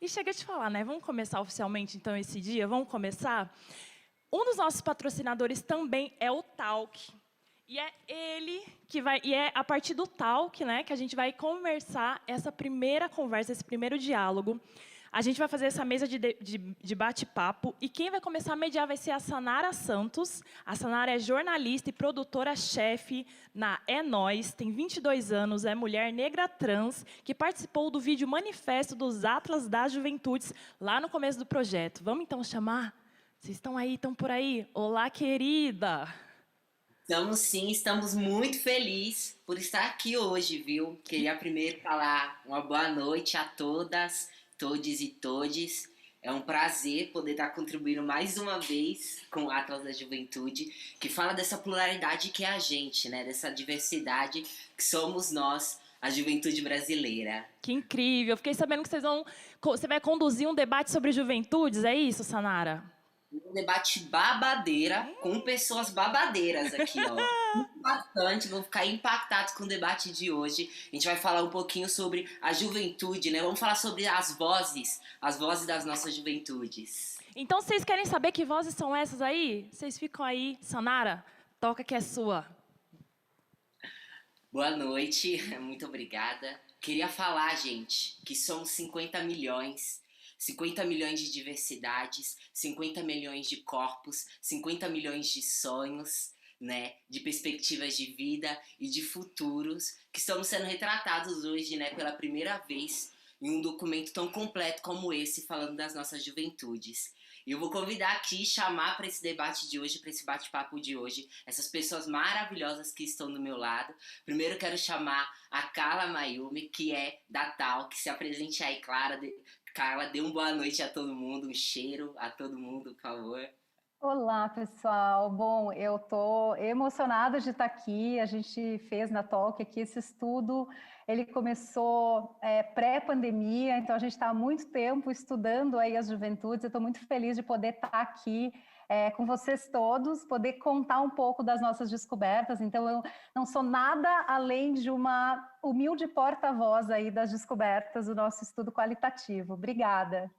E chega de falar, né? Vamos começar oficialmente, então, esse dia? Vamos começar? Um dos nossos patrocinadores também é o Talk. E é ele que vai... E é a partir do Talk, né, que a gente vai conversar essa primeira conversa, esse primeiro diálogo. A gente vai fazer essa mesa de bate-papo. E quem vai começar a mediar vai ser a Sanara Santos. A Sanara é jornalista e produtora-chefe na É Nós, tem 22 anos, é mulher negra trans, que participou do vídeo Manifesto dos Atlas das Juventudes, lá no começo do projeto. Vamos então chamar? Vocês estão aí, estão por aí? Olá, querida! Estamos sim, estamos muito felizes por estar aqui hoje, viu? Queria primeiro falar uma boa noite a todas, todes e todes. É um prazer poder estar contribuindo mais uma vez com o Atlas da Juventude, que fala dessa pluralidade que é a gente, né? Dessa diversidade que somos nós, a juventude brasileira. Que incrível! Fiquei sabendo que você vai conduzir um debate sobre juventudes, é isso, Sanara? Um debate babadeira com pessoas babadeiras aqui, ó. Bastante, vão ficar impactados com o debate de hoje. A gente vai falar um pouquinho sobre a juventude, né? Vamos falar sobre as vozes das nossas juventudes. Então, vocês querem saber que vozes são essas aí? Vocês ficam aí, Sanara, toca que é sua. Boa noite, muito obrigada. Queria falar, gente, que somos 50 milhões de diversidades, 50 milhões de corpos, 50 milhões de sonhos, né, de perspectivas de vida e de futuros que estamos sendo retratados hoje, né, pela primeira vez em um documento tão completo como esse, falando das nossas juventudes. E eu vou convidar aqui, chamar para esse debate de hoje, para esse bate-papo de hoje, essas pessoas maravilhosas que estão do meu lado. Primeiro quero chamar a Carla Mayumi, que é da Tal, que se apresente aí, Carla, dê uma boa noite a todo mundo, um cheiro a todo mundo, por favor. Olá, pessoal. Bom, eu estou emocionada de estar aqui. A gente fez na Talk aqui esse estudo. Ele começou pré-pandemia, então a gente está há muito tempo estudando aí as juventudes. Eu estou muito feliz de poder estar aqui com vocês todos, poder contar um pouco das nossas descobertas. Então, eu não sou nada além de uma humilde porta-voz aí das descobertas do nosso estudo qualitativo. Obrigada.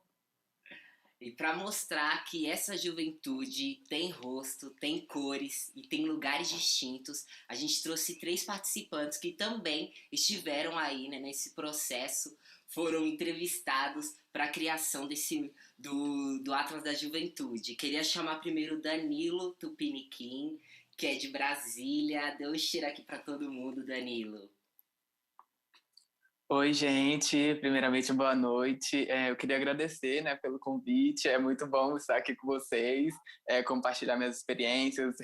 E para mostrar que essa juventude tem rosto, tem cores e tem lugares distintos, a gente trouxe 3 participantes que também estiveram aí, né, nesse processo, foram entrevistados para a criação do Atlas da Juventude. Queria chamar primeiro o Danilo Tupiniquim, que é de Brasília. Dê um cheiro aqui para todo mundo, Danilo. Oi, gente. Primeiramente, boa noite. Eu queria agradecer, né, pelo convite. É muito bom estar aqui com vocês, compartilhar minhas experiências,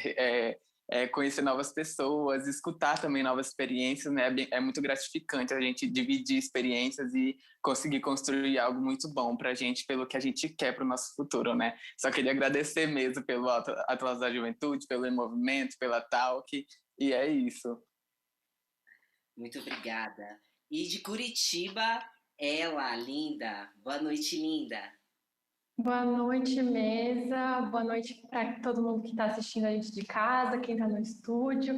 conhecer novas pessoas, escutar também novas experiências, né? É muito gratificante a gente dividir experiências e conseguir construir algo muito bom para a gente, pelo que a gente quer para o nosso futuro, né? Só queria agradecer mesmo pelo Atlas da Juventude, pelo movimento, pela Talk, e é isso. Muito obrigada. E de Curitiba, ela, Linda. Boa noite, Linda. Boa noite, mesa. Boa noite para todo mundo que está assistindo a gente de casa, quem está no estúdio.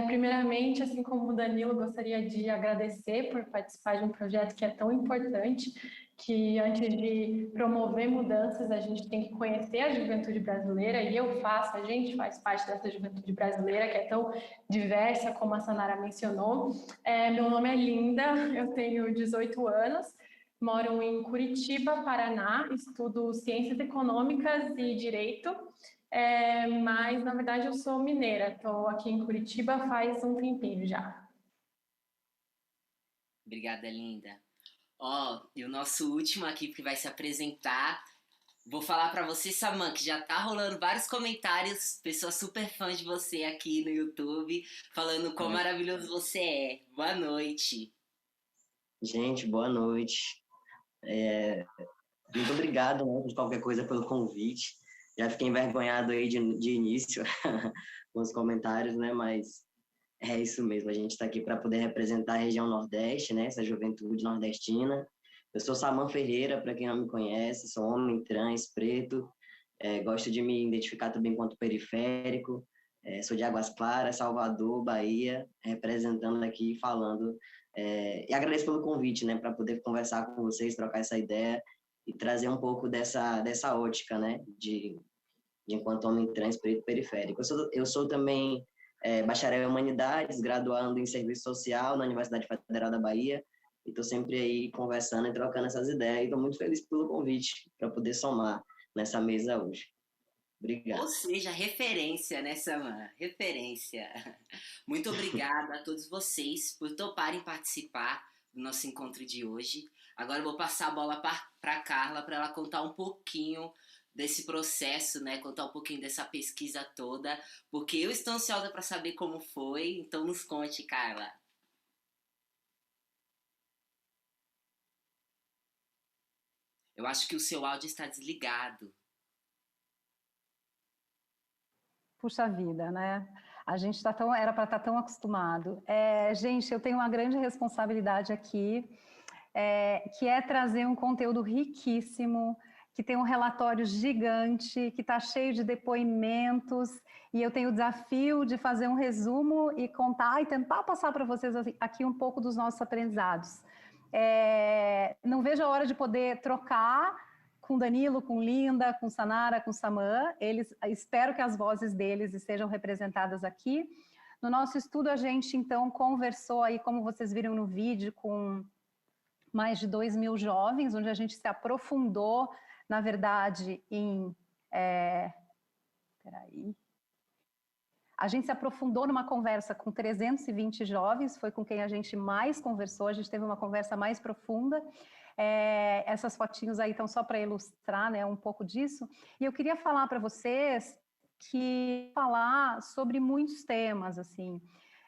Primeiramente, assim como o Danilo, gostaria de agradecer por participar de um projeto que é tão importante, que antes de promover mudanças, a gente tem que conhecer a juventude brasileira, e a gente faz parte dessa juventude brasileira, que é tão diversa, como a Sanara mencionou. Meu nome é Linda, eu tenho 18 anos, moro em Curitiba, Paraná, estudo Ciências Econômicas e Direito, mas, na verdade, eu sou mineira, estou aqui em Curitiba faz um tempinho já. Obrigada, Linda. Ó, e o nosso último aqui que vai se apresentar, vou falar pra você, Saman, que já tá rolando vários comentários, pessoas super fãs de você aqui no YouTube, falando quão maravilhoso você é. Boa noite. Gente, boa noite. Muito obrigado, né, por qualquer coisa pelo convite. Já fiquei envergonhado aí de início com os comentários, né? Mas é isso mesmo. A gente está aqui para poder representar a região Nordeste, né? Essa juventude nordestina. Eu sou Saman Ferreira, para quem não me conhece, sou homem trans, preto. Gosto de me identificar também enquanto periférico. Sou de Águas Claras, Salvador, Bahia, representando aqui, falando E agradeço pelo convite, né, para poder conversar com vocês, trocar essa ideia e trazer um pouco dessa ótica, né, de enquanto homem trans preto periférico. Eu sou também bacharel em Humanidades, graduando em Serviço Social na Universidade Federal da Bahia, e estou sempre aí conversando e trocando essas ideias, e estou muito feliz pelo convite para poder somar nessa mesa hoje. Obrigado. Ou seja, referência, né, Samã? Referência. Muito obrigada a todos vocês por toparem participar do nosso encontro de hoje. Agora eu vou passar a bola para a Carla para ela contar um pouquinho desse processo, né? Contar um pouquinho dessa pesquisa toda, porque eu estou ansiosa para saber como foi. Então nos conte, Carla. Eu acho que o seu áudio está desligado. Puxa vida, né? A gente era para estar tão acostumado. Gente, eu tenho uma grande responsabilidade aqui, que é trazer um conteúdo riquíssimo, que tem um relatório gigante, que está cheio de depoimentos, e eu tenho o desafio de fazer um resumo e contar e tentar passar para vocês aqui um pouco dos nossos aprendizados. Não vejo a hora de poder trocar com Danilo, com Linda, com Sanara, com Samã. Espero que as vozes deles estejam representadas aqui. No nosso estudo, a gente, então, conversou aí, como vocês viram no vídeo, com mais de 2.000 jovens, onde a gente se aprofundou, na verdade, A gente se aprofundou numa conversa com 320 jovens, foi com quem a gente mais conversou, a gente teve uma conversa mais profunda. Essas fotinhos aí estão só para ilustrar, né, um pouco disso. E eu queria falar para vocês falar sobre muitos temas, assim.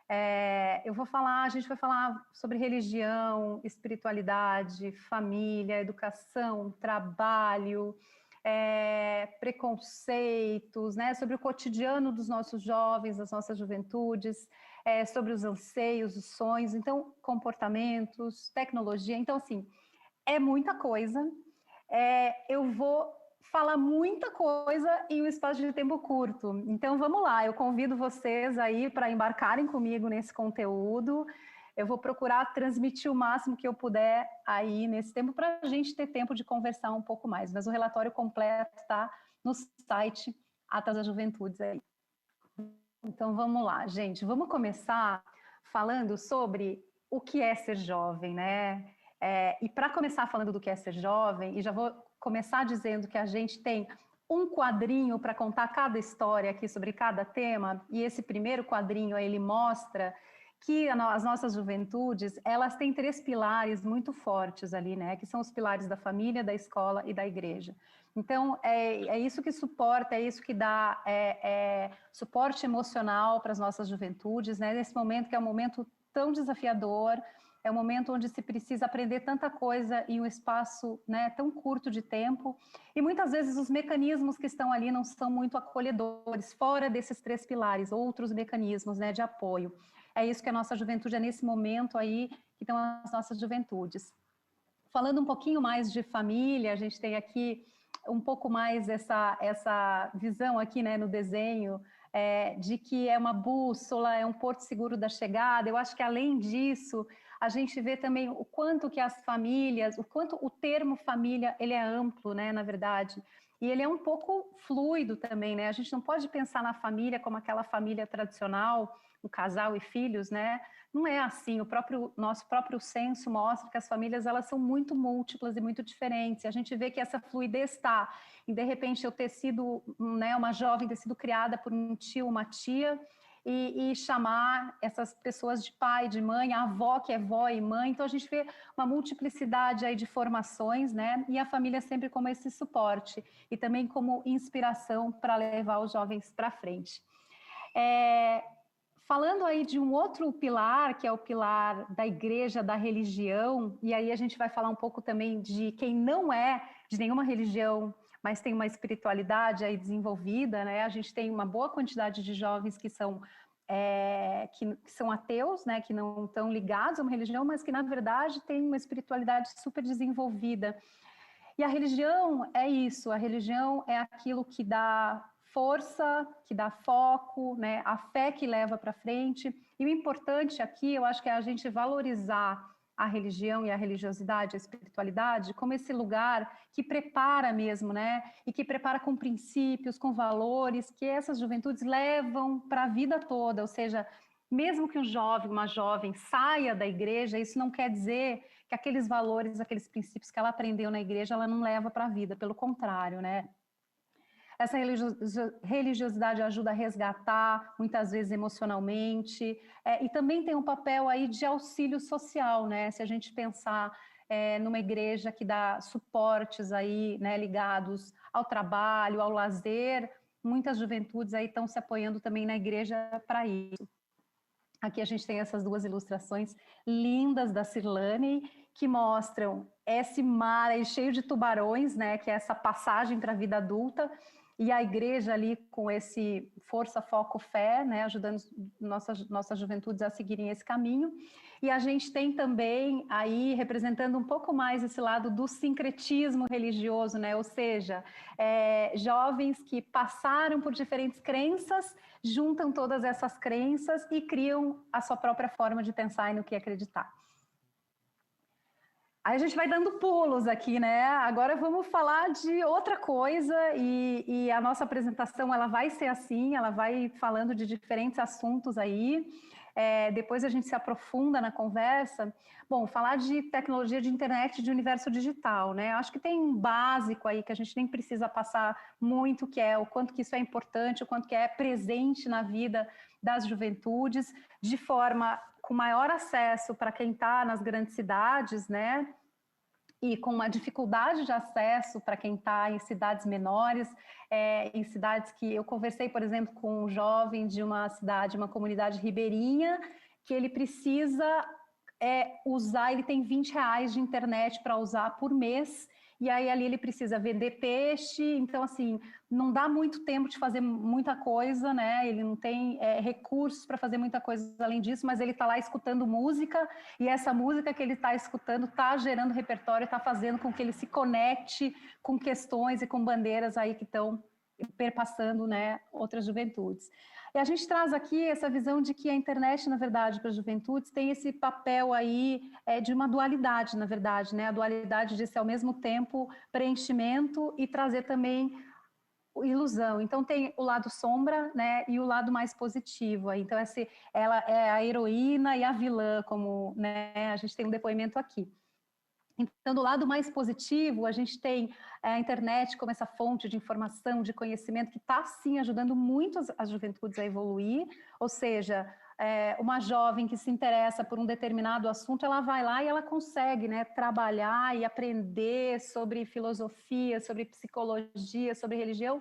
A gente vai falar sobre religião, espiritualidade, família, educação, trabalho, preconceitos, né, sobre o cotidiano dos nossos jovens, das nossas juventudes, sobre os anseios, os sonhos, então, comportamentos, tecnologia. Então, assim, é muita coisa. Eu vou falar muita coisa em um espaço de tempo curto. Então, vamos lá. Eu convido vocês aí para embarcarem comigo nesse conteúdo. Eu vou procurar transmitir o máximo que eu puder aí nesse tempo para a gente ter tempo de conversar um pouco mais. Mas o relatório completo está no site Atas das Juventudes aí. Então, vamos lá, gente. Vamos começar falando sobre o que é ser jovem, né? E para começar falando do que é ser jovem, e já vou começar dizendo que a gente tem um quadrinho para contar cada história aqui sobre cada tema, e esse primeiro quadrinho ele mostra que as nossas juventudes, elas têm 3 pilares muito fortes ali, né? Que são os pilares da família, da escola e da igreja. Então, é isso que suporta, é isso que dá suporte emocional para as nossas juventudes, né? Nesse momento que é um momento tão desafiador, é um momento onde se precisa aprender tanta coisa em um espaço, né, tão curto de tempo, e muitas vezes os mecanismos que estão ali não são muito acolhedores, fora desses 3 pilares, outros mecanismos, né, de apoio. É isso que a nossa juventude é nesse momento aí, que estão as nossas juventudes. Falando um pouquinho mais de família, a gente tem aqui um pouco mais essa visão aqui, né, no desenho, de que é uma bússola, é um porto seguro da chegada. Eu acho que, além disso, a gente vê também o quanto que as famílias, o quanto o termo família, ele é amplo, né, na verdade, e ele é um pouco fluido também, né, a gente não pode pensar na família como aquela família tradicional, o casal e filhos, né, não é assim, nosso próprio censo mostra que as famílias, elas são muito múltiplas e muito diferentes, a gente vê que essa fluidez está, e de repente eu ter sido, né, uma jovem, ter sido criada por um tio, uma tia, e chamar essas pessoas de pai, de mãe, a avó que é vó e mãe. Então a gente vê uma multiplicidade aí de formações, né? E a família sempre como esse suporte e também como inspiração para levar os jovens para frente. Falando aí de um outro pilar, que é o pilar da igreja, da religião, e aí a gente vai falar um pouco também de quem não é de nenhuma religião, mas tem uma espiritualidade aí desenvolvida, né? A gente tem uma boa quantidade de jovens que são ateus, né? Que não estão ligados a uma religião, mas que, na verdade, têm uma espiritualidade super desenvolvida. E a religião é isso, a religião é aquilo que dá força, que dá foco, né? A fé que leva para frente, E o importante aqui, eu acho que é a gente valorizar a religião e a religiosidade, a espiritualidade, como esse lugar que prepara mesmo, né? E que prepara com princípios, com valores, que essas juventudes levam para a vida toda. Ou seja, mesmo que um jovem, uma jovem saia da igreja, isso não quer dizer que aqueles valores, aqueles princípios que ela aprendeu na igreja, ela não leva para a vida. Pelo contrário, né? Essa religiosidade ajuda a resgatar, muitas vezes emocionalmente, e também tem um papel aí de auxílio social, né? Se a gente pensar numa igreja que dá suportes aí, né, ligados ao trabalho, ao lazer, muitas juventudes aí estão se apoiando também na igreja para isso. Aqui a gente tem essas duas ilustrações lindas da Cirlane, que mostram esse mar aí cheio de tubarões, né, que é essa passagem para a vida adulta, e a igreja ali com esse força, foco, fé, né, ajudando nossas juventudes a seguirem esse caminho. E a gente tem também aí representando um pouco mais esse lado do sincretismo religioso, né, ou seja, jovens que passaram por diferentes crenças, juntam todas essas crenças e criam a sua própria forma de pensar e no que acreditar. Aí a gente vai dando pulos aqui, né? Agora vamos falar de outra coisa e a nossa apresentação ela vai ser assim, ela vai falando de diferentes assuntos aí. Depois a gente se aprofunda na conversa. Bom, falar de tecnologia de internet, de universo digital, né? Acho que tem um básico aí que a gente nem precisa passar muito, que é o quanto que isso é importante, o quanto que é presente na vida das juventudes, de forma com maior acesso para quem está nas grandes cidades, né? E com uma dificuldade de acesso para quem está em cidades menores, em cidades que eu conversei, por exemplo, com um jovem de uma cidade, uma comunidade ribeirinha, que ele precisa usar, ele tem R$20 de internet para usar por mês, e aí ali ele precisa vender peixe, então assim, não dá muito tempo de fazer muita coisa, né? Ele não tem recursos para fazer muita coisa além disso, mas ele está lá escutando música, e essa música que ele está escutando está gerando repertório, está fazendo com que ele se conecte com questões e com bandeiras aí que estão perpassando, né, outras juventudes. E a gente traz aqui essa visão de que a internet, na verdade, para as juventudes, tem esse papel aí de uma dualidade, na verdade, né? A dualidade de ser, ao mesmo tempo, preenchimento e trazer também ilusão. Então, tem o lado sombra, né? E o lado mais positivo. Então, ela é a heroína e a vilã, como, né, a gente tem um depoimento aqui. Então, do lado mais positivo, a gente tem a internet como essa fonte de informação, de conhecimento, que está, sim, ajudando muito as juventudes a evoluir, ou seja, uma jovem que se interessa por um determinado assunto, ela vai lá e ela consegue, né, trabalhar e aprender sobre filosofia, sobre psicologia, sobre religião,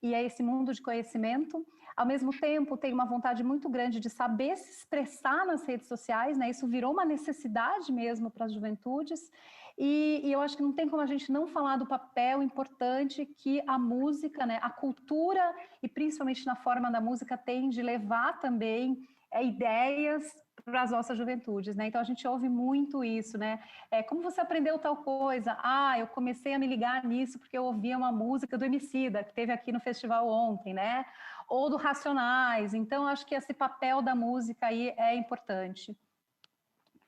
e é esse mundo de conhecimento. Ao mesmo tempo, tem uma vontade muito grande de saber se expressar nas redes sociais, né? Isso virou uma necessidade mesmo para as juventudes, e eu acho que não tem como a gente não falar do papel importante que a música, né, a cultura, e principalmente na forma da música, tem de levar também ideias para as nossas juventudes, né? Então a gente ouve muito isso, né? Como você aprendeu tal coisa? Eu comecei a me ligar nisso porque eu ouvia uma música do Emicida, que teve aqui no festival ontem, né? Ou do Racionais. Então acho que esse papel da música aí é importante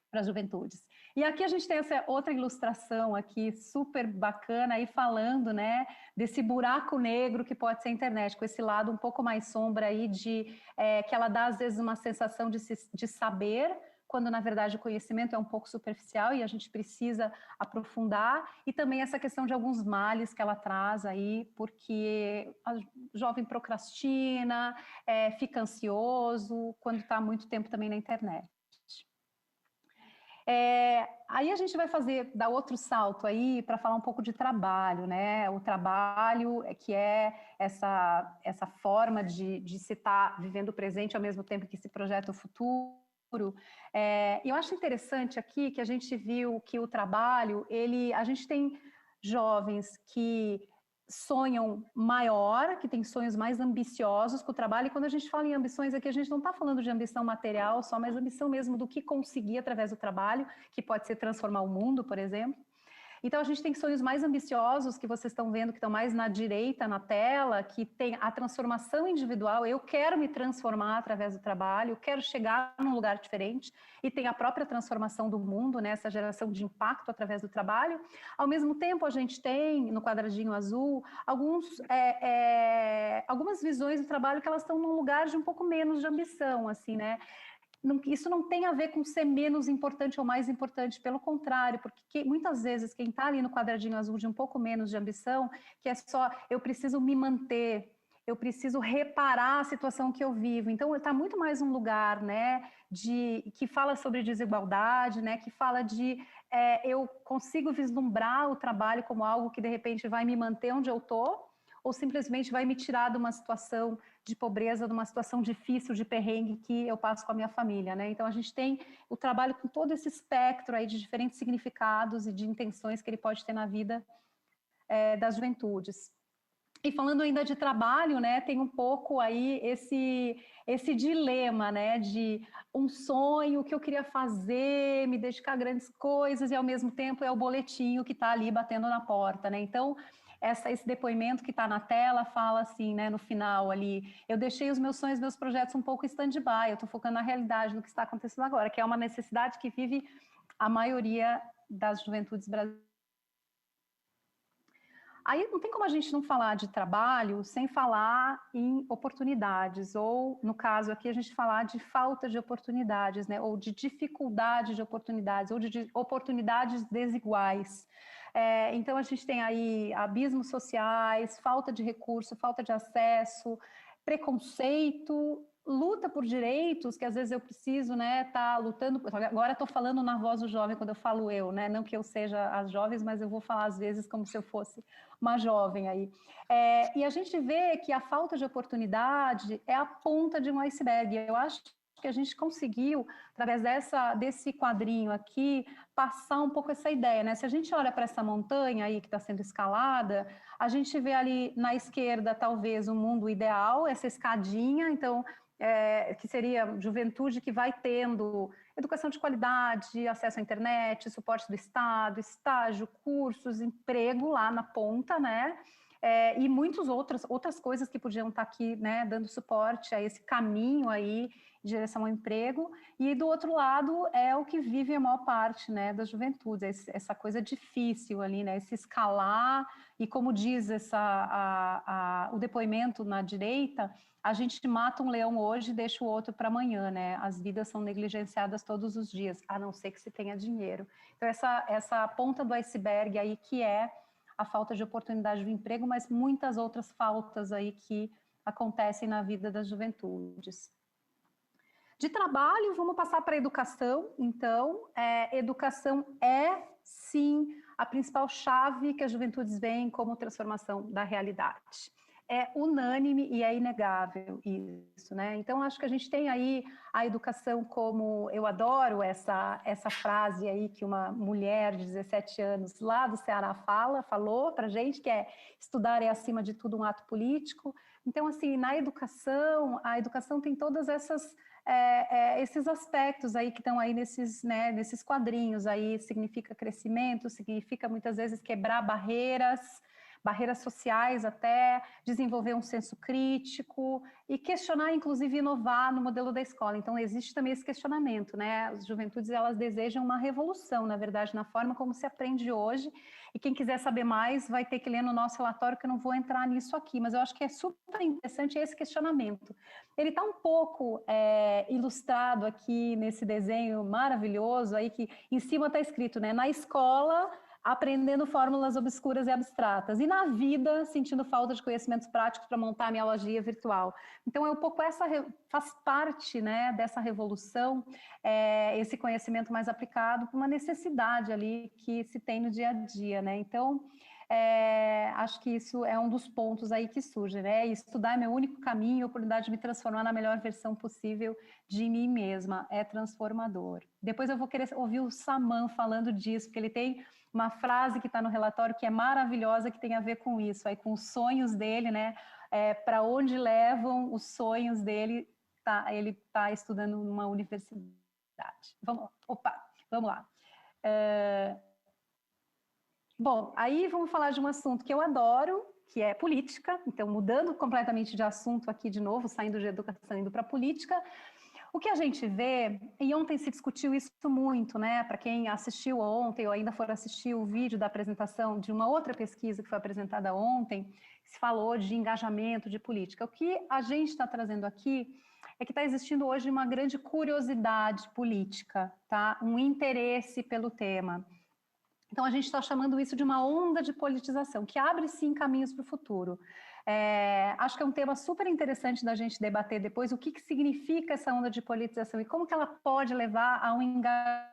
para as juventudes. E aqui a gente tem essa outra ilustração aqui, super bacana, aí falando, né, desse buraco negro que pode ser a internet, com esse lado um pouco mais sombra aí, que ela dá às vezes uma sensação de saber, quando na verdade o conhecimento é um pouco superficial e a gente precisa aprofundar, e também essa questão de alguns males que ela traz aí, porque a jovem procrastina, fica ansioso, quando está muito tempo também na internet. Aí a gente vai dar outro salto aí para falar um pouco de trabalho, né? O trabalho que é essa forma de se estar vivendo o presente ao mesmo tempo que se projeta o futuro. Eu acho interessante aqui que a gente viu que o trabalho, a gente tem jovens que sonham maior, que têm sonhos mais ambiciosos com o trabalho, e quando a gente fala em ambições aqui, a gente não está falando de ambição material só, mas ambição mesmo do que conseguir através do trabalho, que pode ser transformar o mundo, por exemplo. Então, a gente tem sonhos mais ambiciosos, que vocês estão vendo, que estão mais na direita, na tela, que tem a transformação individual. Eu quero me transformar através do trabalho, eu quero chegar num lugar diferente, e tem a própria transformação do mundo, né, essa geração de impacto através do trabalho. Ao mesmo tempo, a gente tem, no quadradinho azul, algumas visões do trabalho que elas estão num lugar de um pouco menos de ambição, assim, né? Isso não tem a ver com ser menos importante ou mais importante, pelo contrário, porque muitas vezes quem está ali no quadradinho azul de um pouco menos de ambição, que é só, eu preciso me manter, eu preciso reparar a situação que eu vivo. Então, está muito mais um lugar, né, que fala sobre desigualdade, né, que fala de eu consigo vislumbrar o trabalho como algo que, de repente, vai me manter onde eu estou, ou simplesmente vai me tirar de uma situação de pobreza, de uma situação difícil, de perrengue que eu passo com a minha família, né? Então, a gente tem o trabalho com todo esse espectro aí de diferentes significados e de intenções que ele pode ter na vida das juventudes. E falando ainda de trabalho, né, tem um pouco aí esse dilema, né, de um sonho que eu queria fazer, me dedicar a grandes coisas, e ao mesmo tempo é o boletinho que está ali batendo na porta, né? Então, esse depoimento que está na tela fala assim, né, no final ali, eu deixei os meus sonhos, meus projetos um pouco em stand-by, eu estou focando na realidade, no que está acontecendo agora, que é uma necessidade que vive a maioria das juventudes brasileiras. Aí não tem como a gente não falar de trabalho sem falar em oportunidades, ou, no caso aqui, a gente falar de falta de oportunidades, né? Ou de dificuldade de oportunidades, ou de oportunidades desiguais. Então, a gente tem aí abismos sociais, falta de recurso, falta de acesso, preconceito, luta por direitos, que às vezes eu preciso, né, tá lutando. Agora estou falando na voz do jovem quando eu falo eu, né, não que eu seja as jovens, mas eu vou falar às vezes como se eu fosse uma jovem aí. E a gente vê que a falta de oportunidade é a ponta de um iceberg. Eu acho que a gente conseguiu, através desse quadrinho aqui, passar um pouco essa ideia, né? Se a gente olha para essa montanha aí que está sendo escalada, a gente vê ali na esquerda talvez um mundo ideal, essa escadinha, então que seria juventude que vai tendo educação de qualidade, acesso à internet, suporte do Estado, estágio, cursos, emprego lá na ponta, né? E muitas outras coisas que podiam estar aqui, né, dando suporte a esse caminho aí em direção ao emprego. E do outro lado é o que vive a maior parte, né, das juventudes, essa coisa difícil ali, né, esse escalar, e como diz o depoimento na direita, a gente mata um leão hoje e deixa o outro para amanhã, né? As vidas são negligenciadas todos os dias, a não ser que se tenha dinheiro. Então, essa ponta do iceberg aí que é a falta de oportunidade de emprego, mas muitas outras faltas aí que acontecem na vida das juventudes. De trabalho, vamos passar para a educação. Então, educação é, sim, a principal chave que as juventudes veem como transformação da realidade. É unânime e é inegável isso, né? Então, acho que a gente tem aí a educação como... Eu adoro essa frase aí que uma mulher de 17 anos lá do Ceará falou para a gente, que é estudar é, acima de tudo, um ato político. Então, assim, na educação, a educação tem todas esses aspectos aí que estão aí nesses quadrinhos aí, significa crescimento, significa muitas vezes quebrar barreiras sociais até, desenvolver um senso crítico e questionar, inclusive inovar no modelo da escola. Então existe também esse questionamento, né? As juventudes, elas desejam uma revolução, na verdade, na forma como se aprende hoje, e quem quiser saber mais vai ter que ler no nosso relatório, que eu não vou entrar nisso aqui, mas eu acho que é super interessante esse questionamento. Ele está um pouco ilustrado aqui nesse desenho maravilhoso aí, que em cima está escrito, né? Na escola, aprendendo fórmulas obscuras e abstratas, e na vida, sentindo falta de conhecimentos práticos para montar a minha lojinha virtual. Então, é um pouco faz parte, né, dessa revolução, esse conhecimento mais aplicado, por uma necessidade ali que se tem no dia a dia, né? Então, acho que isso é um dos pontos aí que surge, né? Estudar é meu único caminho, a oportunidade de me transformar na melhor versão possível de mim mesma, é transformador. Depois eu vou querer ouvir o Saman falando disso, porque ele tem uma frase que está no relatório que é maravilhosa, que tem a ver com isso, aí com os sonhos dele, né? Para onde levam os sonhos dele? Ele está estudando numa universidade. Vamos lá. Bom, aí vamos falar de um assunto que eu adoro, que é política. Então, mudando completamente de assunto aqui de novo, saindo de educação e indo para política. O que a gente vê, e ontem se discutiu isso muito, né? Para quem assistiu ontem ou ainda for assistir o vídeo da apresentação de uma outra pesquisa que foi apresentada ontem, se falou de engajamento de política. O que a gente está trazendo aqui é que está existindo hoje uma grande curiosidade política, tá? Um interesse pelo tema. Então, a gente está chamando isso de uma onda de politização, que abre, sim, caminhos para o futuro. Acho que é um tema super interessante da gente debater depois, o que significa essa onda de politização e como que ela pode levar a um engajamento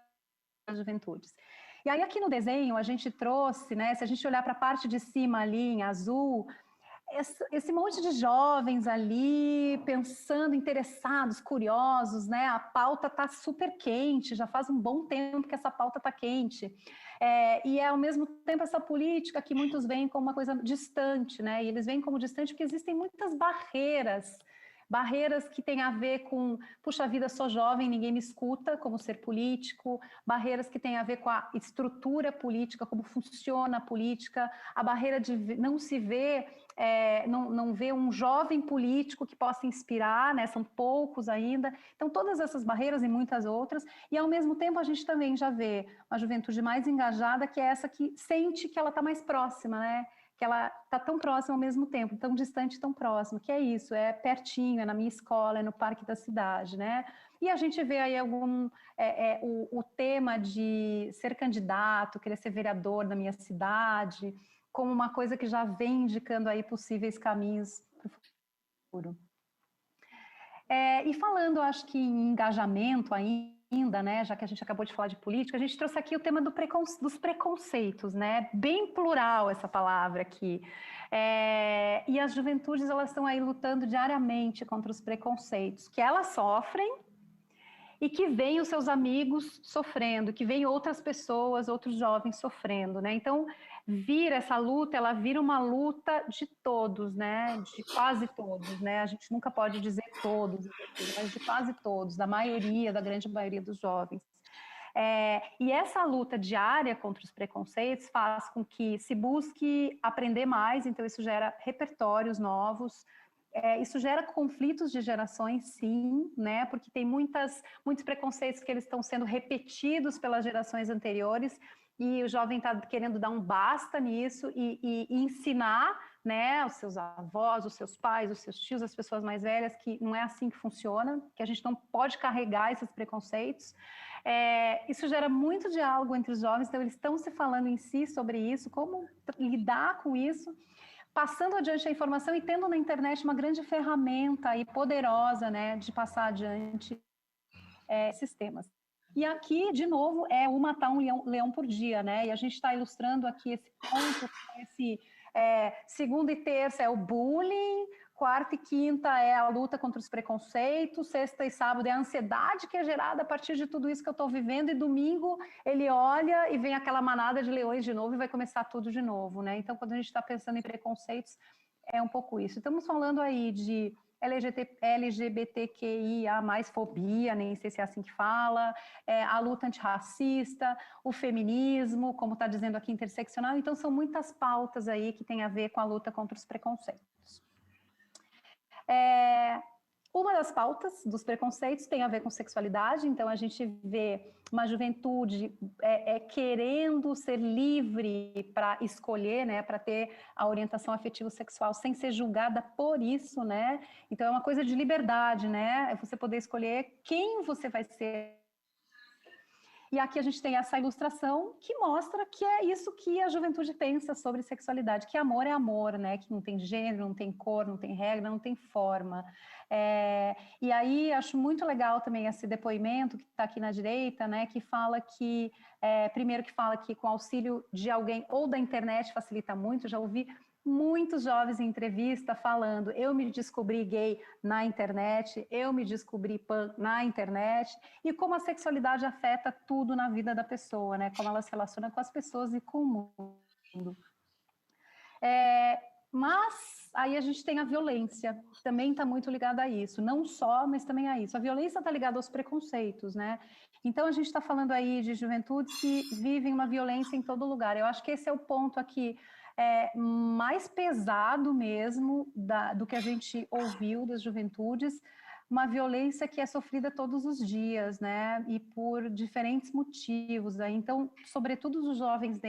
das juventudes. E aí, aqui no desenho, a gente trouxe, né, se a gente olhar para a parte de cima ali, em azul, esse monte de jovens ali, pensando, interessados, curiosos, né? A pauta está super quente, já faz um bom tempo que essa pauta está quente. E ao mesmo tempo essa política que muitos veem como uma coisa distante, né? E eles veem como distante porque existem muitas barreiras que têm a ver com, puxa vida, sou jovem, ninguém me escuta, como ser político, barreiras que têm a ver com a estrutura política, como funciona a política, a barreira de não se ver, não ver um jovem político que possa inspirar, né? São poucos ainda. Então, todas essas barreiras e muitas outras, e ao mesmo tempo a gente também já vê uma juventude mais engajada, que é essa que sente que ela está mais próxima, né? Que ela está tão próxima ao mesmo tempo, tão distante, tão próxima, que é isso, é pertinho, é na minha escola, é no parque da cidade, né? E a gente vê aí o tema de ser candidato, querer ser vereador da minha cidade, como uma coisa que já vem indicando aí possíveis caminhos para o futuro. E falando, acho que em engajamento ainda, né, já que a gente acabou de falar de política, a gente trouxe aqui o tema dos preconceitos, né, bem plural essa palavra aqui. E as juventudes, elas estão aí lutando diariamente contra os preconceitos que elas sofrem e que veem os seus amigos sofrendo, que veem outras pessoas, outros jovens sofrendo, né? Então, essa luta, ela vira uma luta de todos, né? De quase todos, né? A gente nunca pode dizer todos, mas de quase todos, da grande maioria dos jovens. E essa luta diária contra os preconceitos faz com que se busque aprender mais, então isso gera repertórios novos, isso gera conflitos de gerações, sim, né? Porque tem muitos preconceitos que eles estão sendo repetidos pelas gerações anteriores e o jovem está querendo dar um basta nisso e ensinar, né, os seus avós, os seus pais, os seus tios, as pessoas mais velhas, que não é assim que funciona, que a gente não pode carregar esses preconceitos. Isso gera muito diálogo entre os jovens, então eles estão se falando em si sobre isso, como lidar com isso, passando adiante a informação e tendo na internet uma grande ferramenta e poderosa, né, de passar adiante esses temas. E aqui, de novo, matar um leão por dia, né? E a gente está ilustrando aqui esse ponto, segunda e terça é o bullying, quarta e quinta é a luta contra os preconceitos, sexta e sábado é a ansiedade que é gerada a partir de tudo isso que eu estou vivendo, e domingo ele olha e vem aquela manada de leões de novo e vai começar tudo de novo, né? Então, quando a gente está pensando em preconceitos, é um pouco isso. Estamos falando aí de LGBTQIA+, fobia, nem sei se é assim que fala, a luta antirracista, o feminismo, como está dizendo aqui, interseccional. Então, são muitas pautas aí que têm a ver com a luta contra os preconceitos. Uma das pautas dos preconceitos tem a ver com sexualidade, então a gente vê uma juventude querendo ser livre para escolher, né, para ter a orientação afetivo-sexual sem ser julgada por isso, né? Então é uma coisa de liberdade, né? É você poder escolher quem você vai ser. E aqui a gente tem essa ilustração que mostra que é isso que a juventude pensa sobre sexualidade, que amor é amor, né? Que não tem gênero, não tem cor, não tem regra, não tem forma. E aí acho muito legal também esse depoimento que está aqui na direita, né? Que fala que, primeiro que fala que com auxílio de alguém ou da internet facilita muito, já ouvi muitos jovens em entrevista falando, eu me descobri gay na internet, eu me descobri pan na internet, e como a sexualidade afeta tudo na vida da pessoa, né? Como ela se relaciona com as pessoas e com o mundo. Mas aí a gente tem a violência, também está muito ligada a isso, não só, mas também a isso. A violência está ligada aos preconceitos, né? Então a gente está falando aí de juventudes que vivem uma violência em todo lugar. Eu acho que esse é o ponto aqui mais pesado mesmo do que a gente ouviu das juventudes, uma violência que é sofrida todos os dias, né? E por diferentes motivos. Aí. Então, sobretudo os jovens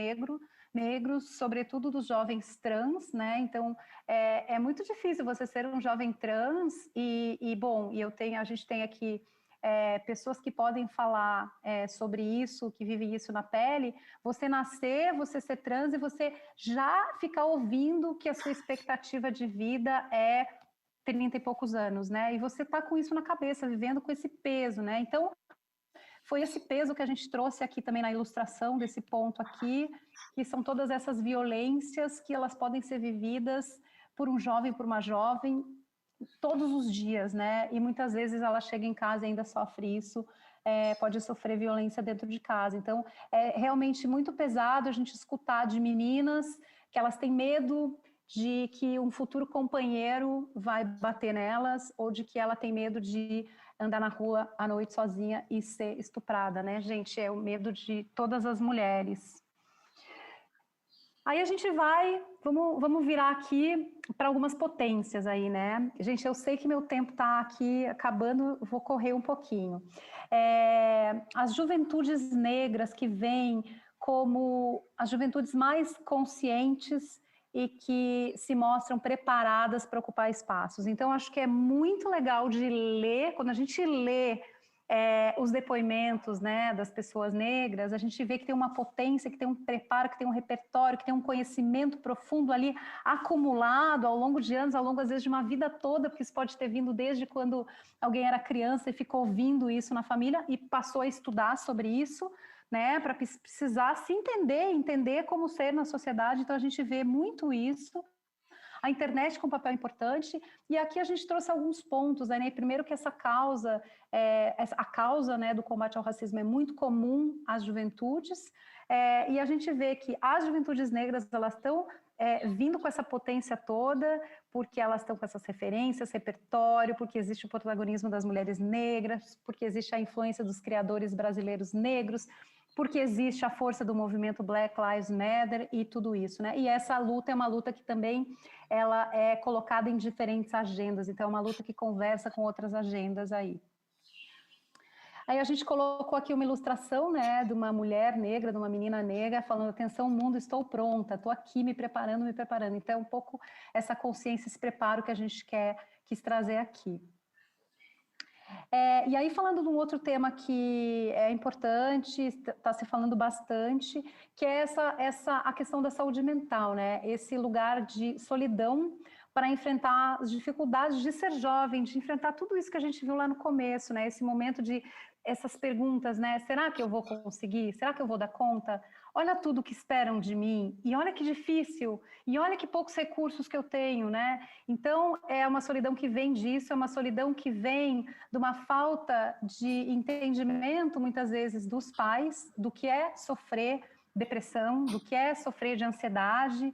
negros, sobretudo dos jovens trans, né? Então, é muito difícil você ser um jovem trans bom, a gente tem aqui pessoas que podem falar sobre isso, que vivem isso na pele, você nascer, você ser trans e você já ficar ouvindo que a sua expectativa de vida é 30 e poucos anos, né? E você tá com isso na cabeça, vivendo com esse peso, né? Então, foi esse peso que a gente trouxe aqui também na ilustração desse ponto aqui, que são todas essas violências que elas podem ser vividas por um jovem, por uma jovem, todos os dias, né? E muitas vezes ela chega em casa e ainda sofre isso, pode sofrer violência dentro de casa. Então, é realmente muito pesado a gente escutar de meninas que elas têm medo de que um futuro companheiro vai bater nelas ou de que ela tem medo de andar na rua à noite sozinha e ser estuprada, né, gente? É o medo de todas as mulheres. Aí a gente vamos virar aqui para algumas potências aí, né? Gente, eu sei que meu tempo está aqui acabando, vou correr um pouquinho. As juventudes negras que vêm como as juventudes mais conscientes e que se mostram preparadas para ocupar espaços. Então, acho que é muito legal de ler, quando a gente lê os depoimentos, né, das pessoas negras, a gente vê que tem uma potência, que tem um preparo, que tem um repertório, que tem um conhecimento profundo ali acumulado ao longo de anos, ao longo às vezes de uma vida toda, porque isso pode ter vindo desde quando alguém era criança e ficou ouvindo isso na família e passou a estudar sobre isso, né, para precisar se entender como ser na sociedade. Então a gente vê muito isso. A internet com um papel importante, e aqui a gente trouxe alguns pontos, né? Primeiro que essa causa, a causa, né, do combate ao racismo é muito comum às juventudes, e a gente vê que as juventudes negras, elas estão vindo com essa potência toda, porque elas estão com essas referências, repertório, porque existe o protagonismo das mulheres negras, porque existe a influência dos criadores brasileiros negros, porque existe a força do movimento Black Lives Matter e tudo isso, né? E essa luta é uma luta que também ela é colocada em diferentes agendas, então é uma luta que conversa com outras agendas aí. Aí a gente colocou aqui uma ilustração, né, de uma mulher negra, de uma menina negra, falando, atenção, mundo, estou pronta, estou aqui me preparando. Então é um pouco essa consciência, esse preparo que a gente quis trazer aqui. E aí, falando de um outro tema que é importante, está se falando bastante, que é a questão da saúde mental, né? Esse lugar de solidão para enfrentar as dificuldades de ser jovem, de enfrentar tudo isso que a gente viu lá no começo, né? Esse momento de essas perguntas, né? Será que eu vou conseguir? Será que eu vou dar conta? Olha tudo que esperam de mim, e olha que difícil, e olha que poucos recursos que eu tenho, né? Então, é uma solidão que vem disso, é uma solidão que vem de uma falta de entendimento, muitas vezes, dos pais, do que é sofrer depressão, do que é sofrer de ansiedade.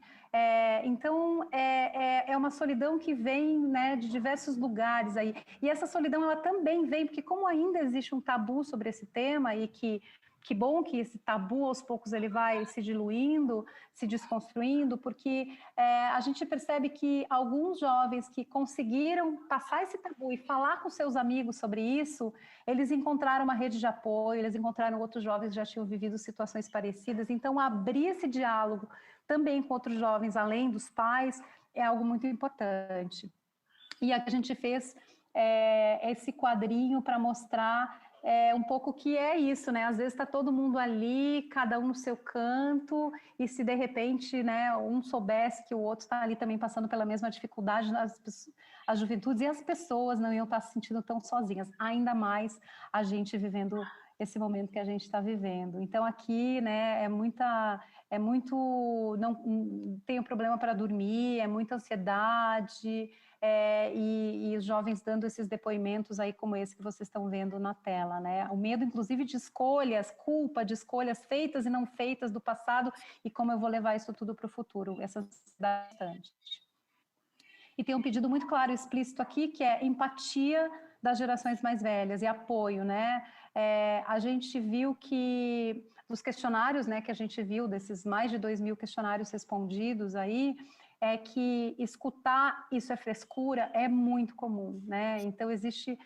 Então, é uma solidão que vem, né, de diversos lugares aí. E essa solidão, ela também vem, porque como ainda existe um tabu sobre esse tema, e que bom que esse tabu, aos poucos, ele vai se diluindo, se desconstruindo, porque a gente percebe que alguns jovens que conseguiram passar esse tabu e falar com seus amigos sobre isso, eles encontraram uma rede de apoio, eles encontraram outros jovens que já tinham vivido situações parecidas. Então, abrir esse diálogo também com outros jovens, além dos pais, é algo muito importante. E a gente fez esse quadrinho para mostrar um pouco que é isso, né? Às vezes está todo mundo ali, cada um no seu canto, e se de repente, né, um soubesse que o outro está ali também passando pela mesma dificuldade, as juventudes e as pessoas não iam estar se sentindo tão sozinhas, ainda mais a gente vivendo esse momento que a gente está vivendo. Então aqui, né, não tenho problema para dormir, é muita ansiedade, e os jovens dando esses depoimentos aí como esse que vocês estão vendo na tela, né? O medo, inclusive, de escolhas, culpa de escolhas feitas e não feitas do passado, e como eu vou levar isso tudo para o futuro, essa ansiedade bastante. E tem um pedido muito claro e explícito aqui, que é empatia das gerações mais velhas e apoio, né? A gente viu que dos questionários, né, que a gente viu, desses mais de 2.000 questionários respondidos aí, é que escutar isso é frescura é muito comum, né? Então existem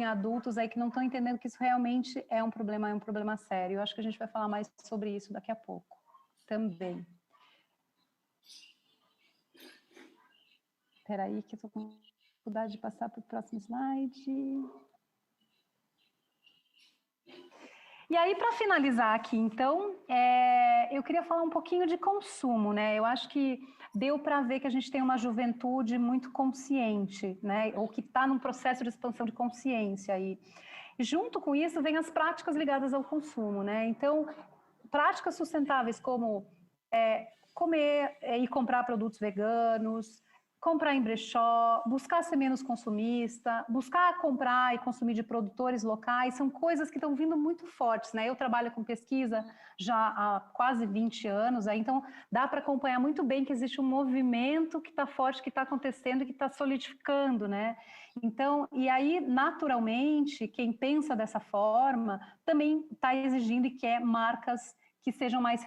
adultos aí que não estão entendendo que isso realmente é um problema sério. Eu acho que a gente vai falar mais sobre isso daqui a pouco também. Espera aí que eu estou com dificuldade de passar para o próximo slide. E aí, para finalizar aqui, então, eu queria falar um pouquinho de consumo, né? Eu acho que deu para ver que a gente tem uma juventude muito consciente, né? Ou que está num processo de expansão de consciência aí. E junto com isso, vem as práticas ligadas ao consumo, né? Então, práticas sustentáveis como comer e comprar produtos veganos, comprar em brechó, buscar ser menos consumista, buscar comprar e consumir de produtores locais, são coisas que estão vindo muito fortes, né? Eu trabalho com pesquisa já há quase 20 anos, então dá para acompanhar muito bem que existe um movimento que está forte, que está acontecendo e que está solidificando, né? Então, e aí, naturalmente, quem pensa dessa forma também está exigindo e quer marcas que sejam mais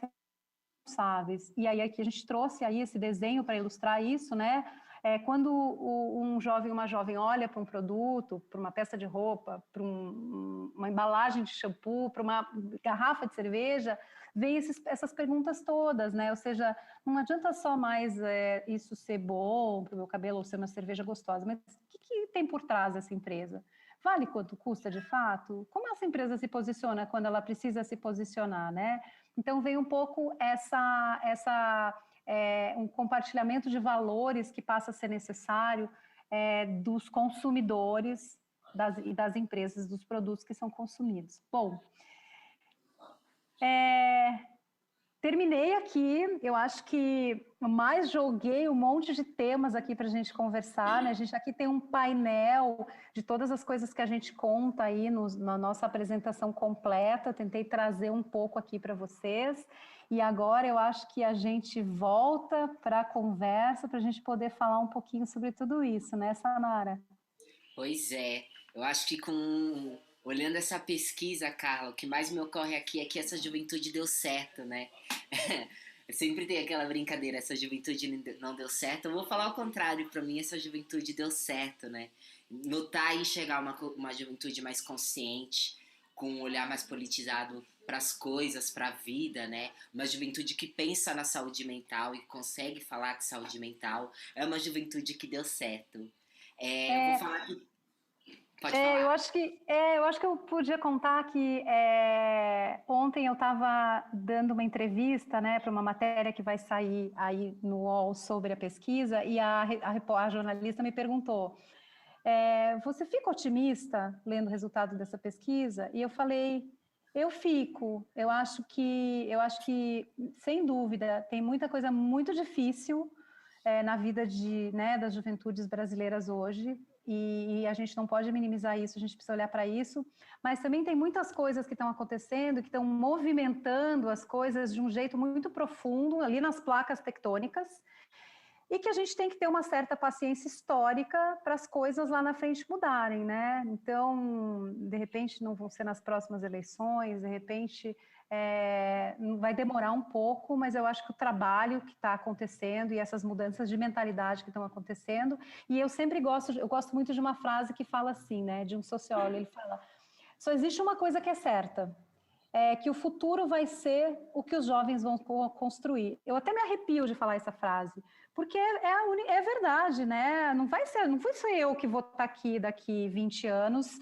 responsáveis. E aí aqui a gente trouxe aí esse desenho para ilustrar isso, né? Quando um jovem ou uma jovem olha para um produto, para uma peça de roupa, para uma embalagem de shampoo, para uma garrafa de cerveja, vem essas perguntas todas, né? Ou seja, não adianta só mais isso ser bom para o meu cabelo ou ser uma cerveja gostosa, mas o que tem por trás dessa empresa? Vale quanto custa de fato? Como essa empresa se posiciona quando ela precisa se posicionar, né? Então vem um pouco um compartilhamento de valores que passa a ser necessário dos consumidores e das empresas, dos produtos que são consumidos. Bom, terminei aqui, eu acho que mais joguei um monte de temas aqui para a gente conversar, né? A gente aqui tem um painel de todas as coisas que a gente conta aí na nossa apresentação completa, tentei trazer um pouco aqui para vocês, e agora eu acho que a gente volta para a conversa para a gente poder falar um pouquinho sobre tudo isso, né, Sanara? Pois é, eu acho que olhando essa pesquisa, Carla, o que mais me ocorre aqui é que essa juventude deu certo, né? Sempre tem aquela brincadeira, essa juventude não deu certo. Eu vou falar o contrário, para mim essa juventude deu certo, né? Notar e enxergar uma juventude mais consciente, com um olhar mais politizado para as coisas, para a vida, né? Uma juventude que pensa na saúde mental e consegue falar de saúde mental. É uma juventude que deu certo. Vou falar aqui. Pode falar. Eu acho que eu podia contar que ontem eu estava dando uma entrevista, né, para uma matéria que vai sair aí no UOL sobre a pesquisa, e a jornalista me perguntou: você fica otimista lendo o resultado dessa pesquisa? E eu falei: eu fico. Eu acho que sem dúvida tem muita coisa muito difícil na vida das juventudes brasileiras hoje, e a gente não pode minimizar isso, a gente precisa olhar para isso, mas também tem muitas coisas que estão acontecendo, que estão movimentando as coisas de um jeito muito profundo, ali nas placas tectônicas, e que a gente tem que ter uma certa paciência histórica para as coisas lá na frente mudarem, né? Então, de repente, não vão ser nas próximas eleições, de repente vai demorar um pouco, mas eu acho que o trabalho que está acontecendo e essas mudanças de mentalidade que estão acontecendo, e eu gosto muito de uma frase que fala assim, né, de um sociólogo, ele fala: só existe uma coisa que é certa, que o futuro vai ser o que os jovens vão construir. Eu até me arrepio de falar essa frase, porque é verdade, né? Não vai ser eu que vou estar aqui daqui 20 anos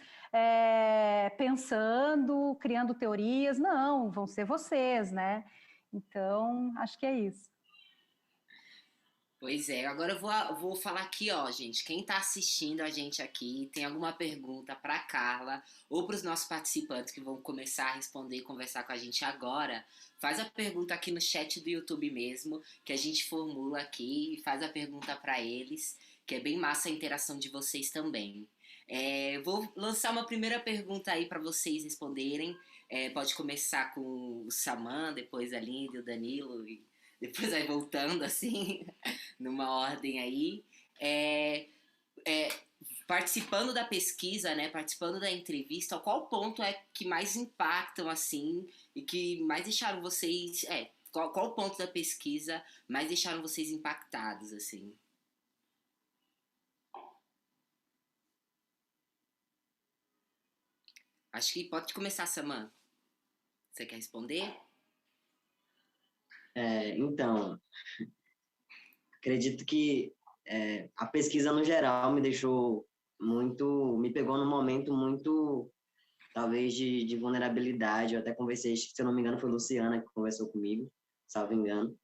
pensando, criando teorias, não, vão ser vocês, né? Então, acho que é isso. Pois é, agora eu vou falar aqui, ó, gente. Quem tá assistindo a gente aqui tem alguma pergunta pra Carla ou pros nossos participantes que vão começar a responder e conversar com a gente agora, faz a pergunta aqui no chat do YouTube mesmo, que a gente formula aqui e faz a pergunta pra eles, que é bem massa a interação de vocês também. Vou lançar uma primeira pergunta aí pra vocês responderem. Pode começar com o Saman, depois a Linda e o Danilo, e depois vai voltando assim, numa ordem aí. Participando da pesquisa, né, participando da entrevista, qual ponto é que mais impactam, assim, e que mais deixaram vocês... qual ponto da pesquisa mais deixaram vocês impactados, assim? Acho que pode começar, Saman. Você quer responder? Então, acredito que a pesquisa no geral me deixou me pegou num momento muito, talvez, de vulnerabilidade. Eu até conversei, se eu não me engano, foi Luciana que conversou comigo, salvo engano.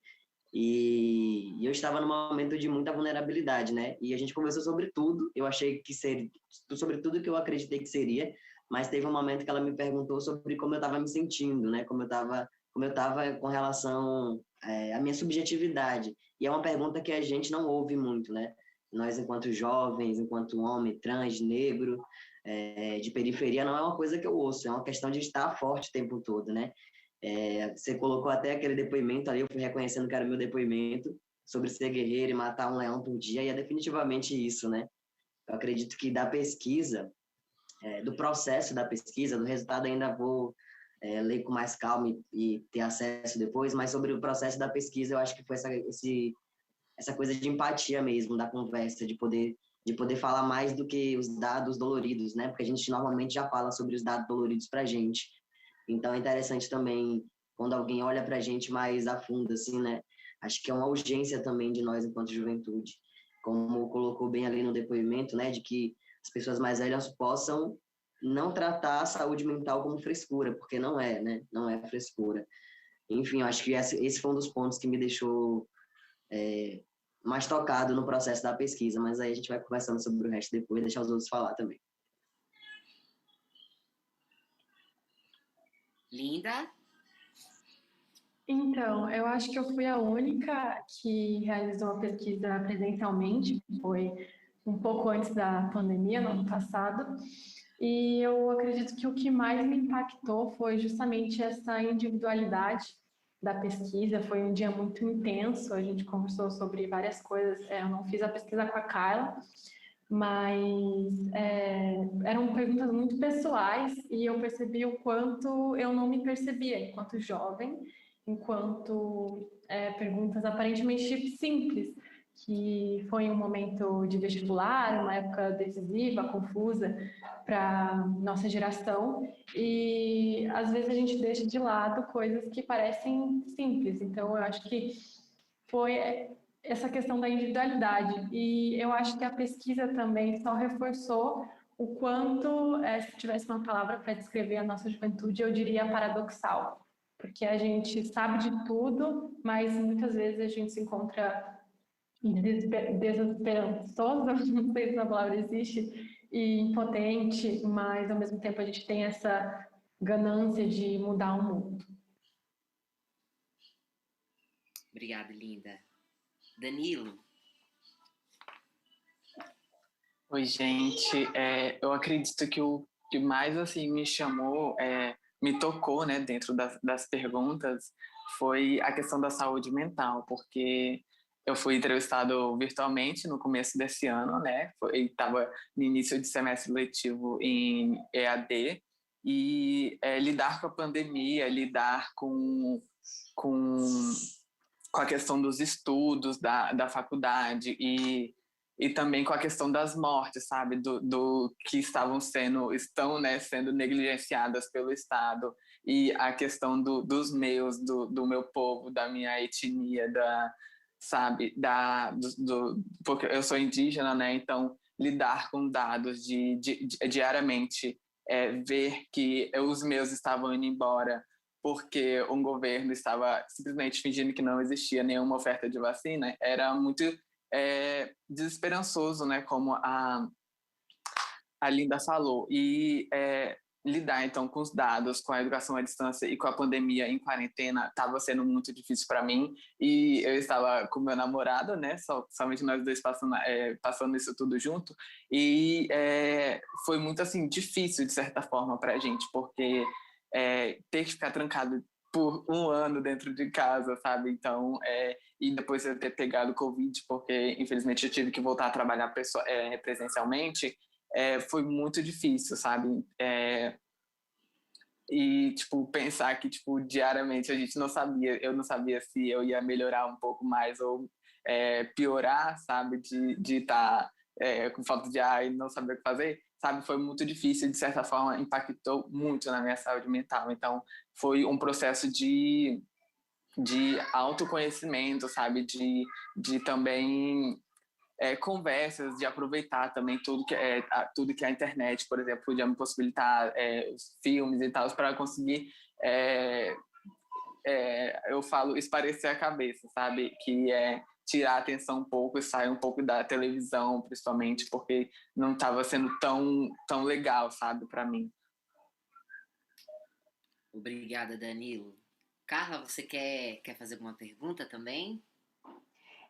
E eu estava num momento de muita vulnerabilidade, né? E a gente conversou sobre tudo. Eu achei que seria sobre tudo que eu acreditei que seria, mas teve um momento que ela me perguntou sobre como eu estava me sentindo, né? Como eu estava com relação à minha subjetividade. E é uma pergunta que a gente não ouve muito, né? Nós, enquanto jovens, enquanto homem trans, negro, de periferia, não é uma coisa que eu ouço. É uma questão de estar forte o tempo todo, né? Você colocou até aquele depoimento ali, eu fui reconhecendo que era o meu depoimento sobre ser guerreiro e matar um leão por dia, e é definitivamente isso, né? Eu acredito que da pesquisa, do processo da pesquisa, do resultado ainda vou ler com mais calma e ter acesso depois, mas sobre o processo da pesquisa, eu acho que foi essa coisa de empatia mesmo, da conversa, de poder falar mais do que os dados doloridos, né? Porque a gente normalmente já fala sobre os dados doloridos para a gente. Então é interessante também quando alguém olha para a gente mais a fundo, assim, né? Acho que é uma urgência também de nós enquanto juventude, como colocou bem ali no depoimento, né? De que as pessoas mais velhas possam não tratar a saúde mental como frescura, porque não é, né? Não é frescura. Enfim, eu acho que esse foi um dos pontos que me deixou mais tocado no processo da pesquisa, mas aí a gente vai conversando sobre o resto depois, deixar os outros falar também. Linda? Então, eu acho que eu fui a única que realizou a pesquisa presencialmente, foi um pouco antes da pandemia, no ano passado, e eu acredito que o que mais me impactou foi justamente essa individualidade da pesquisa. Foi um dia muito intenso, a gente conversou sobre várias coisas. Eu não fiz a pesquisa com a Carla, mas eram perguntas muito pessoais e eu percebi o quanto eu não me percebia enquanto jovem, enquanto perguntas aparentemente simples, que foi um momento de vestibular, uma época decisiva, confusa para nossa geração, e às vezes a gente deixa de lado coisas que parecem simples. Então eu acho que foi essa questão da individualidade, e eu acho que a pesquisa também só reforçou o quanto, se tivesse uma palavra para descrever a nossa juventude, eu diria paradoxal, porque a gente sabe de tudo, mas muitas vezes a gente se encontra desesperançoso, não sei se a palavra existe, e impotente, mas ao mesmo tempo a gente tem essa ganância de mudar o mundo. Obrigada, linda. Danilo? Oi, gente. Eu acredito que o que mais assim me chamou, me tocou, né, dentro das perguntas, foi a questão da saúde mental, porque eu fui entrevistado virtualmente no começo desse ano, né? Estava no início de semestre letivo em EAD, e lidar com a pandemia, lidar com, com a questão dos estudos da faculdade e também com a questão das mortes, sabe, do que estão, né, sendo negligenciadas pelo Estado, e a questão dos meus, do meu povo, da minha etnia, sabe, porque eu sou indígena, né, então lidar com dados diariamente, ver que os meus estavam indo embora porque um governo estava simplesmente fingindo que não existia nenhuma oferta de vacina, era muito desesperançoso, né, como a Linda falou, e lidar então com os dados, com a educação à distância e com a pandemia em quarentena estava sendo muito difícil para mim, e eu estava com meu namorado, né, somente nós dois passando isso tudo junto, e foi muito assim difícil de certa forma para a gente, porque ter que ficar trancado por um ano dentro de casa, sabe? Então, e depois eu ter pegado Covid, porque infelizmente eu tive que voltar a trabalhar presencialmente, foi muito difícil, sabe? E, tipo, pensar que, tipo, diariamente eu não sabia se eu ia melhorar um pouco mais ou piorar, sabe? De estar com falta de ar e não saber o que fazer, sabe? Foi muito difícil, de certa forma, impactou muito na minha saúde mental. Então, foi um processo de autoconhecimento, sabe? De também conversas, de aproveitar também tudo que a internet, por exemplo, podia me possibilitar, os filmes e tal, para conseguir, eu falo, esparecer a cabeça, sabe? Que é tirar a atenção um pouco e sair um pouco da televisão, principalmente, porque não estava sendo tão legal, sabe, para mim. Obrigada, Danilo. Carla, você quer fazer alguma pergunta também?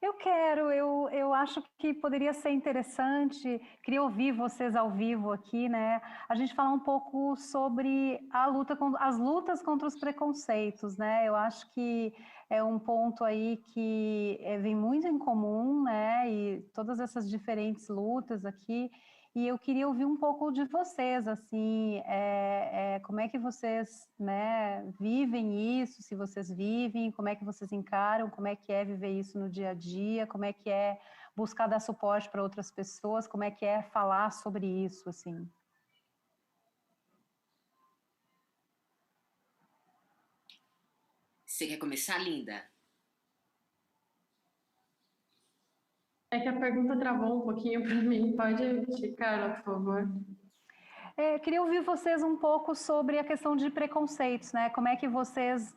Eu quero, eu acho que poderia ser interessante, queria ouvir vocês ao vivo aqui, né? A gente falar um pouco sobre as lutas contra os preconceitos, né? Eu acho que é um ponto aí que vem muito em comum, né? E todas essas diferentes lutas aqui. E eu queria ouvir um pouco de vocês, assim, como é que vocês, né, vivem isso, se vocês vivem, como é que vocês encaram, como é que é viver isso no dia a dia, como é que é buscar dar suporte para outras pessoas, como é que é falar sobre isso, assim. Você quer começar, Linda? É que a pergunta travou um pouquinho para mim. Pode repetir, Carla, por favor. Queria ouvir vocês um pouco sobre a questão de preconceitos, né? Como é que vocês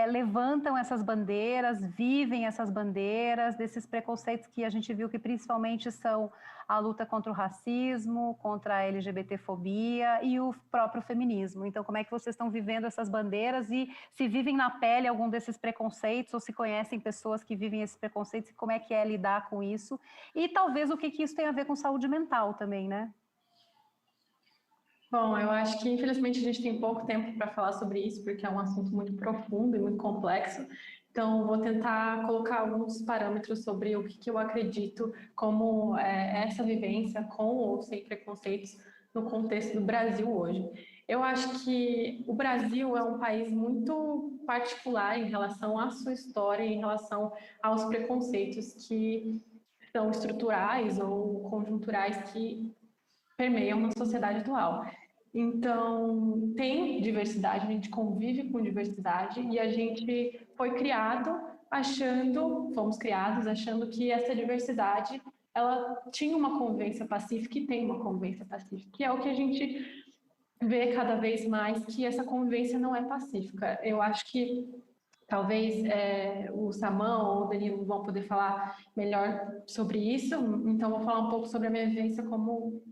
levantam essas bandeiras, vivem essas bandeiras, desses preconceitos que a gente viu que principalmente são a luta contra o racismo, contra a LGBTfobia e o próprio feminismo. Então, como é que vocês estão vivendo essas bandeiras e se vivem na pele algum desses preconceitos ou se conhecem pessoas que vivem esses preconceitos e como é que é lidar com isso? E talvez o que isso tem a ver com saúde mental também, né? Bom, eu acho que infelizmente a gente tem pouco tempo para falar sobre isso, porque é um assunto muito profundo e muito complexo. Então, vou tentar colocar alguns parâmetros sobre o que eu acredito como essa vivência com ou sem preconceitos no contexto do Brasil hoje. Eu acho que o Brasil é um país muito particular em relação à sua história, em relação aos preconceitos que são estruturais ou conjunturais que permeiam na sociedade atual. Então, tem diversidade, a gente convive com diversidade e a gente fomos criados achando que essa diversidade, ela tinha uma convivência pacífica e tem uma convivência pacífica, que é o que a gente vê cada vez mais, que essa convivência não é pacífica. Eu acho que talvez o Saman ou o Danilo vão poder falar melhor sobre isso, então vou falar um pouco sobre a minha vivência como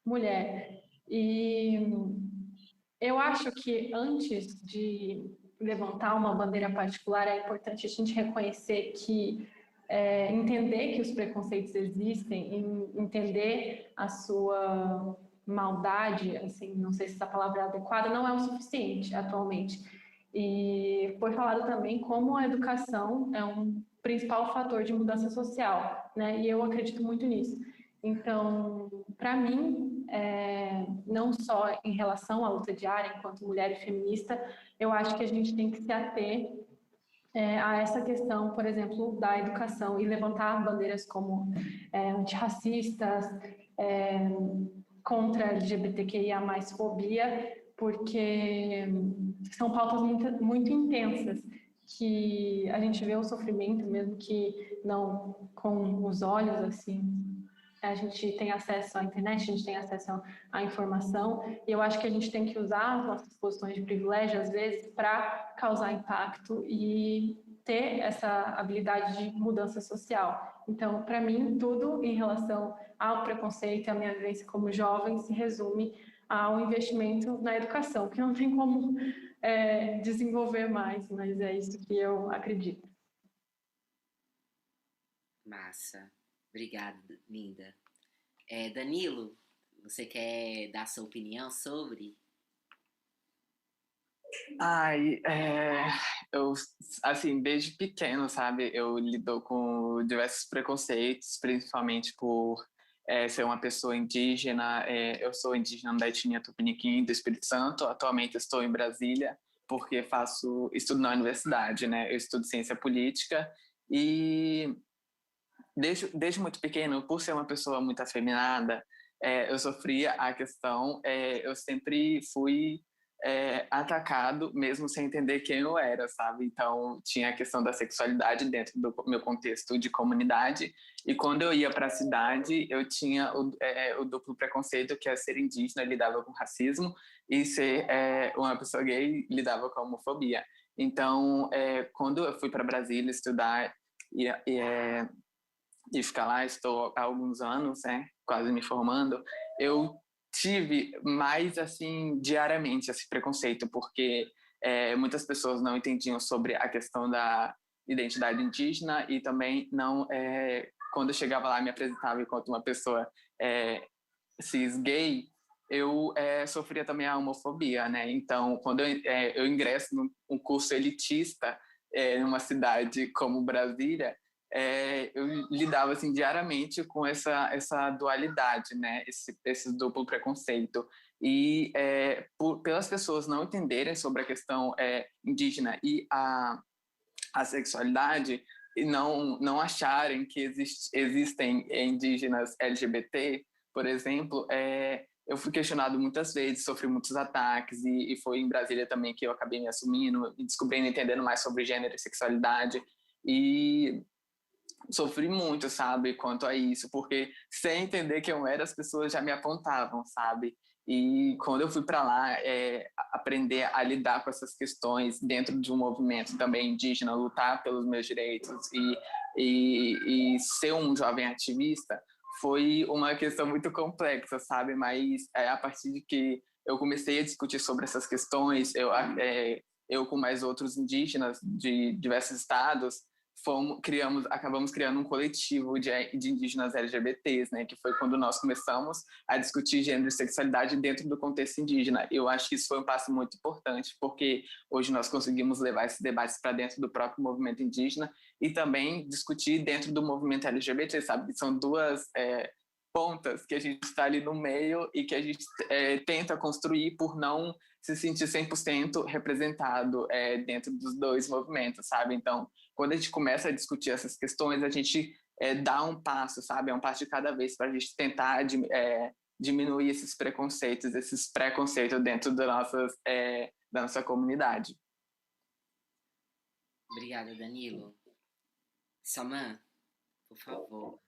mulher. E eu acho que antes de levantar uma bandeira particular, é importante a gente reconhecer que entender que os preconceitos existem, entender a sua maldade, assim, não sei se essa palavra é adequada, não é o suficiente atualmente. E foi falado também como a educação é um principal fator de mudança social, né? E eu acredito muito nisso. Então, para mim, não só em relação à luta diária, enquanto mulher e feminista, eu acho que a gente tem que se ater a essa questão, por exemplo, da educação e levantar bandeiras como antirracistas, contra a LGBTQIA+, fobia, porque são pautas muito, muito intensas, que a gente vê o sofrimento, mesmo que não com os olhos, assim, a gente tem acesso à internet, a gente tem acesso à informação, e eu acho que a gente tem que usar as nossas posições de privilégio, às vezes, para causar impacto e ter essa habilidade de mudança social. Então, para mim, tudo em relação ao preconceito e à minha vivência como jovem se resume ao investimento na educação, que não tem como desenvolver mais, mas é isso que eu acredito. Massa. Obrigada, Linda. Danilo, você quer dar sua opinião sobre? Ai, eu, assim, desde pequeno, sabe, eu lido com diversos preconceitos, principalmente por ser uma pessoa indígena. Eu sou indígena da etnia Tupiniquim, do Espírito Santo. Atualmente estou em Brasília, porque estudo na universidade, né? Eu estudo ciência política e desde muito pequeno, por ser uma pessoa muito afeminada, eu sofria a questão, eu sempre fui atacado, mesmo sem entender quem eu era, sabe? Então, tinha a questão da sexualidade dentro do meu contexto de comunidade, e quando eu ia para a cidade, eu tinha o duplo preconceito, que é ser indígena, lidava com racismo, e ser uma pessoa gay, lidava com homofobia. Então, quando eu fui para Brasília estudar, e, e, e ficar lá, estou há alguns anos, né, quase me formando, eu tive mais, assim, diariamente esse preconceito, porque muitas pessoas não entendiam sobre a questão da identidade indígena e também não, quando eu chegava lá, me apresentava enquanto uma pessoa cis gay, eu sofria também a homofobia, né? Então, quando eu ingresso num curso elitista numa cidade como Brasília, eu lidava assim diariamente com essa dualidade, né? Esse duplo preconceito. E pelas pessoas não entenderem sobre a questão indígena e a sexualidade, e não acharem que existem indígenas LGBT, por exemplo, eu fui questionado muitas vezes, sofri muitos ataques, e foi em Brasília também que eu acabei me assumindo e descobrindo, entendendo mais sobre gênero e sexualidade. E sofri muito, sabe, quanto a isso, porque sem entender quem eu era, as pessoas já me apontavam, sabe? E quando eu fui para lá, aprender a lidar com essas questões dentro de um movimento também indígena, lutar pelos meus direitos e ser um jovem ativista, foi uma questão muito complexa, sabe? Mas a partir de que eu comecei a discutir sobre essas questões, eu com mais outros indígenas de diversos estados, acabamos criando um coletivo de indígenas LGBTs, né, que foi quando nós começamos a discutir gênero e sexualidade dentro do contexto indígena. Eu acho que isso foi um passo muito importante, porque hoje nós conseguimos levar esses debates para dentro do próprio movimento indígena e também discutir dentro do movimento LGBT, sabe? São duas pontas que a gente está ali no meio e que a gente tenta construir por não se sentir 100% representado dentro dos dois movimentos, sabe? Então, quando a gente começa a discutir essas questões, a gente dá um passo, sabe? É um passo de cada vez para a gente tentar diminuir esses preconceitos, esses preconceitos dentro da nossa comunidade. Obrigada, Danilo. Saman, por favor.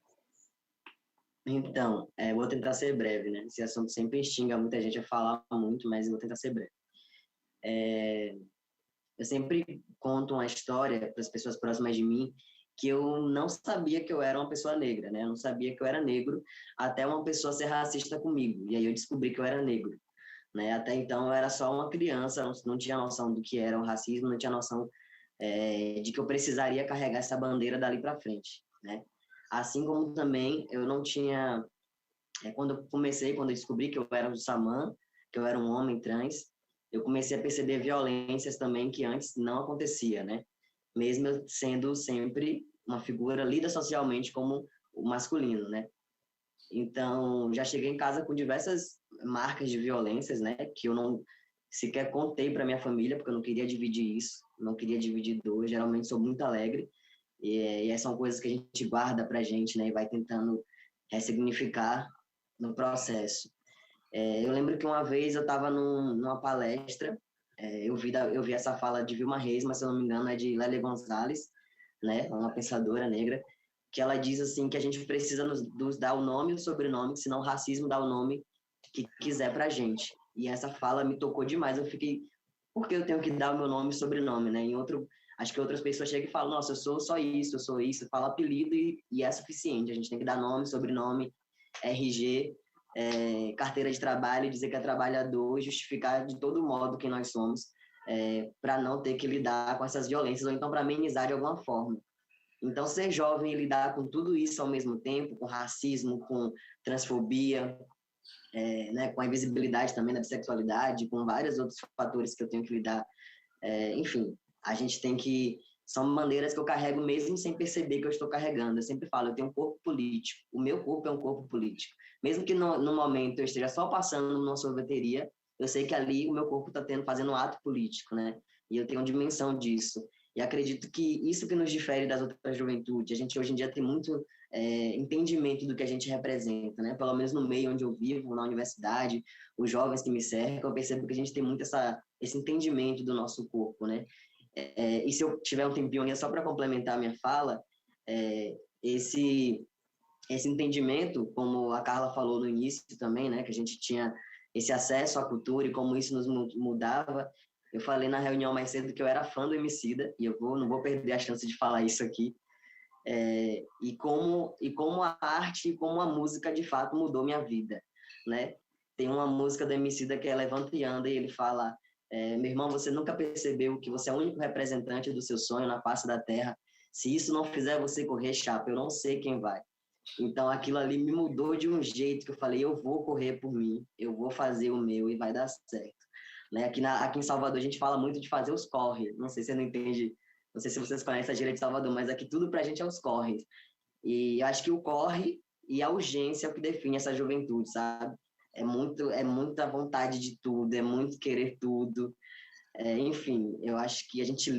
Então, vou tentar ser breve, né? Esse assunto sempre instiga muita gente a falar muito, mas eu vou tentar ser breve. Eu sempre conto uma história para as pessoas próximas de mim que eu não sabia que eu era uma pessoa negra, né? Eu não sabia que eu era negro até uma pessoa ser racista comigo. E aí eu descobri que eu era negro, né? Até então eu era só uma criança, não tinha noção do que era o racismo, não tinha noção de que eu precisaria carregar essa bandeira dali para frente, né? Assim como também eu não tinha... quando eu descobri que eu era um Saman, que eu era um homem trans, eu comecei a perceber violências também que antes não acontecia, né? Mesmo eu sendo sempre uma figura lida socialmente como o masculino, né? Então, já cheguei em casa com diversas marcas de violências, né? Que eu não sequer contei para minha família, porque eu não queria dividir isso, não queria dividir dor. Geralmente sou muito alegre, e são coisas que a gente guarda para a gente, né? E vai tentando ressignificar no processo. Eu lembro que uma vez eu estava numa palestra, eu vi essa fala de Vilma Reis, mas se eu não me engano é de Lélia Gonzalez, né, uma pensadora negra, que ela diz assim que a gente precisa nos dar o nome e o sobrenome, senão o racismo dá o nome que quiser pra gente. E essa fala me tocou demais, eu fiquei, por que eu tenho que dar o meu nome e sobrenome, né? Acho que outras pessoas chegam e falam, nossa, eu sou só isso, eu sou isso, fala apelido e é suficiente, a gente tem que dar nome, sobrenome, RG, carteira de trabalho, dizer que é trabalhador, justificar de todo modo quem nós somos, para não ter que lidar com essas violências, ou então para amenizar de alguma forma. Então, ser jovem e lidar com tudo isso ao mesmo tempo, com racismo, com transfobia, né, com a invisibilidade também da bissexualidade, com vários outros fatores que eu tenho que lidar. Enfim, a gente tem que... São maneiras que eu carrego mesmo sem perceber que eu estou carregando. Eu sempre falo, eu tenho um corpo político. O meu corpo é um corpo político. Mesmo que no momento eu esteja só passando numa sorveteria, eu sei que ali o meu corpo está fazendo um ato político, né? E eu tenho dimensão disso. E acredito que isso que nos difere das outras juventudes. A gente hoje em dia tem muito entendimento do que a gente representa, né? Pelo menos no meio onde eu vivo, na universidade, os jovens que me cercam, eu percebo que a gente tem muito esse entendimento do nosso corpo, né? E se eu tiver um tempinho ainda só para complementar a minha fala, esse entendimento, como a Carla falou no início também, né, que a gente tinha esse acesso à cultura e como isso nos mudava. Eu falei na reunião mais cedo que eu era fã do Emicida, e não vou perder a chance de falar isso aqui. E como a arte e como a música de fato mudou minha vida, né? Tem uma música do Emicida que é Levanta e Anda, e ele fala: meu irmão, você nunca percebeu que você é o único representante do seu sonho na face da terra? Se isso não fizer você correr, chapa, eu não sei quem vai. Então, aquilo ali me mudou de um jeito que eu falei, eu vou correr por mim, eu vou fazer o meu e vai dar certo. Né? Aqui em Salvador, a gente fala muito de fazer os corre. Não sei se você não entende, não sei se vocês conhecem a gíria de Salvador, mas aqui tudo pra gente é os corres. E eu acho que o corre e a urgência é o que define essa juventude, sabe? É muita vontade de tudo, é muito querer tudo. Enfim, eu acho que a gente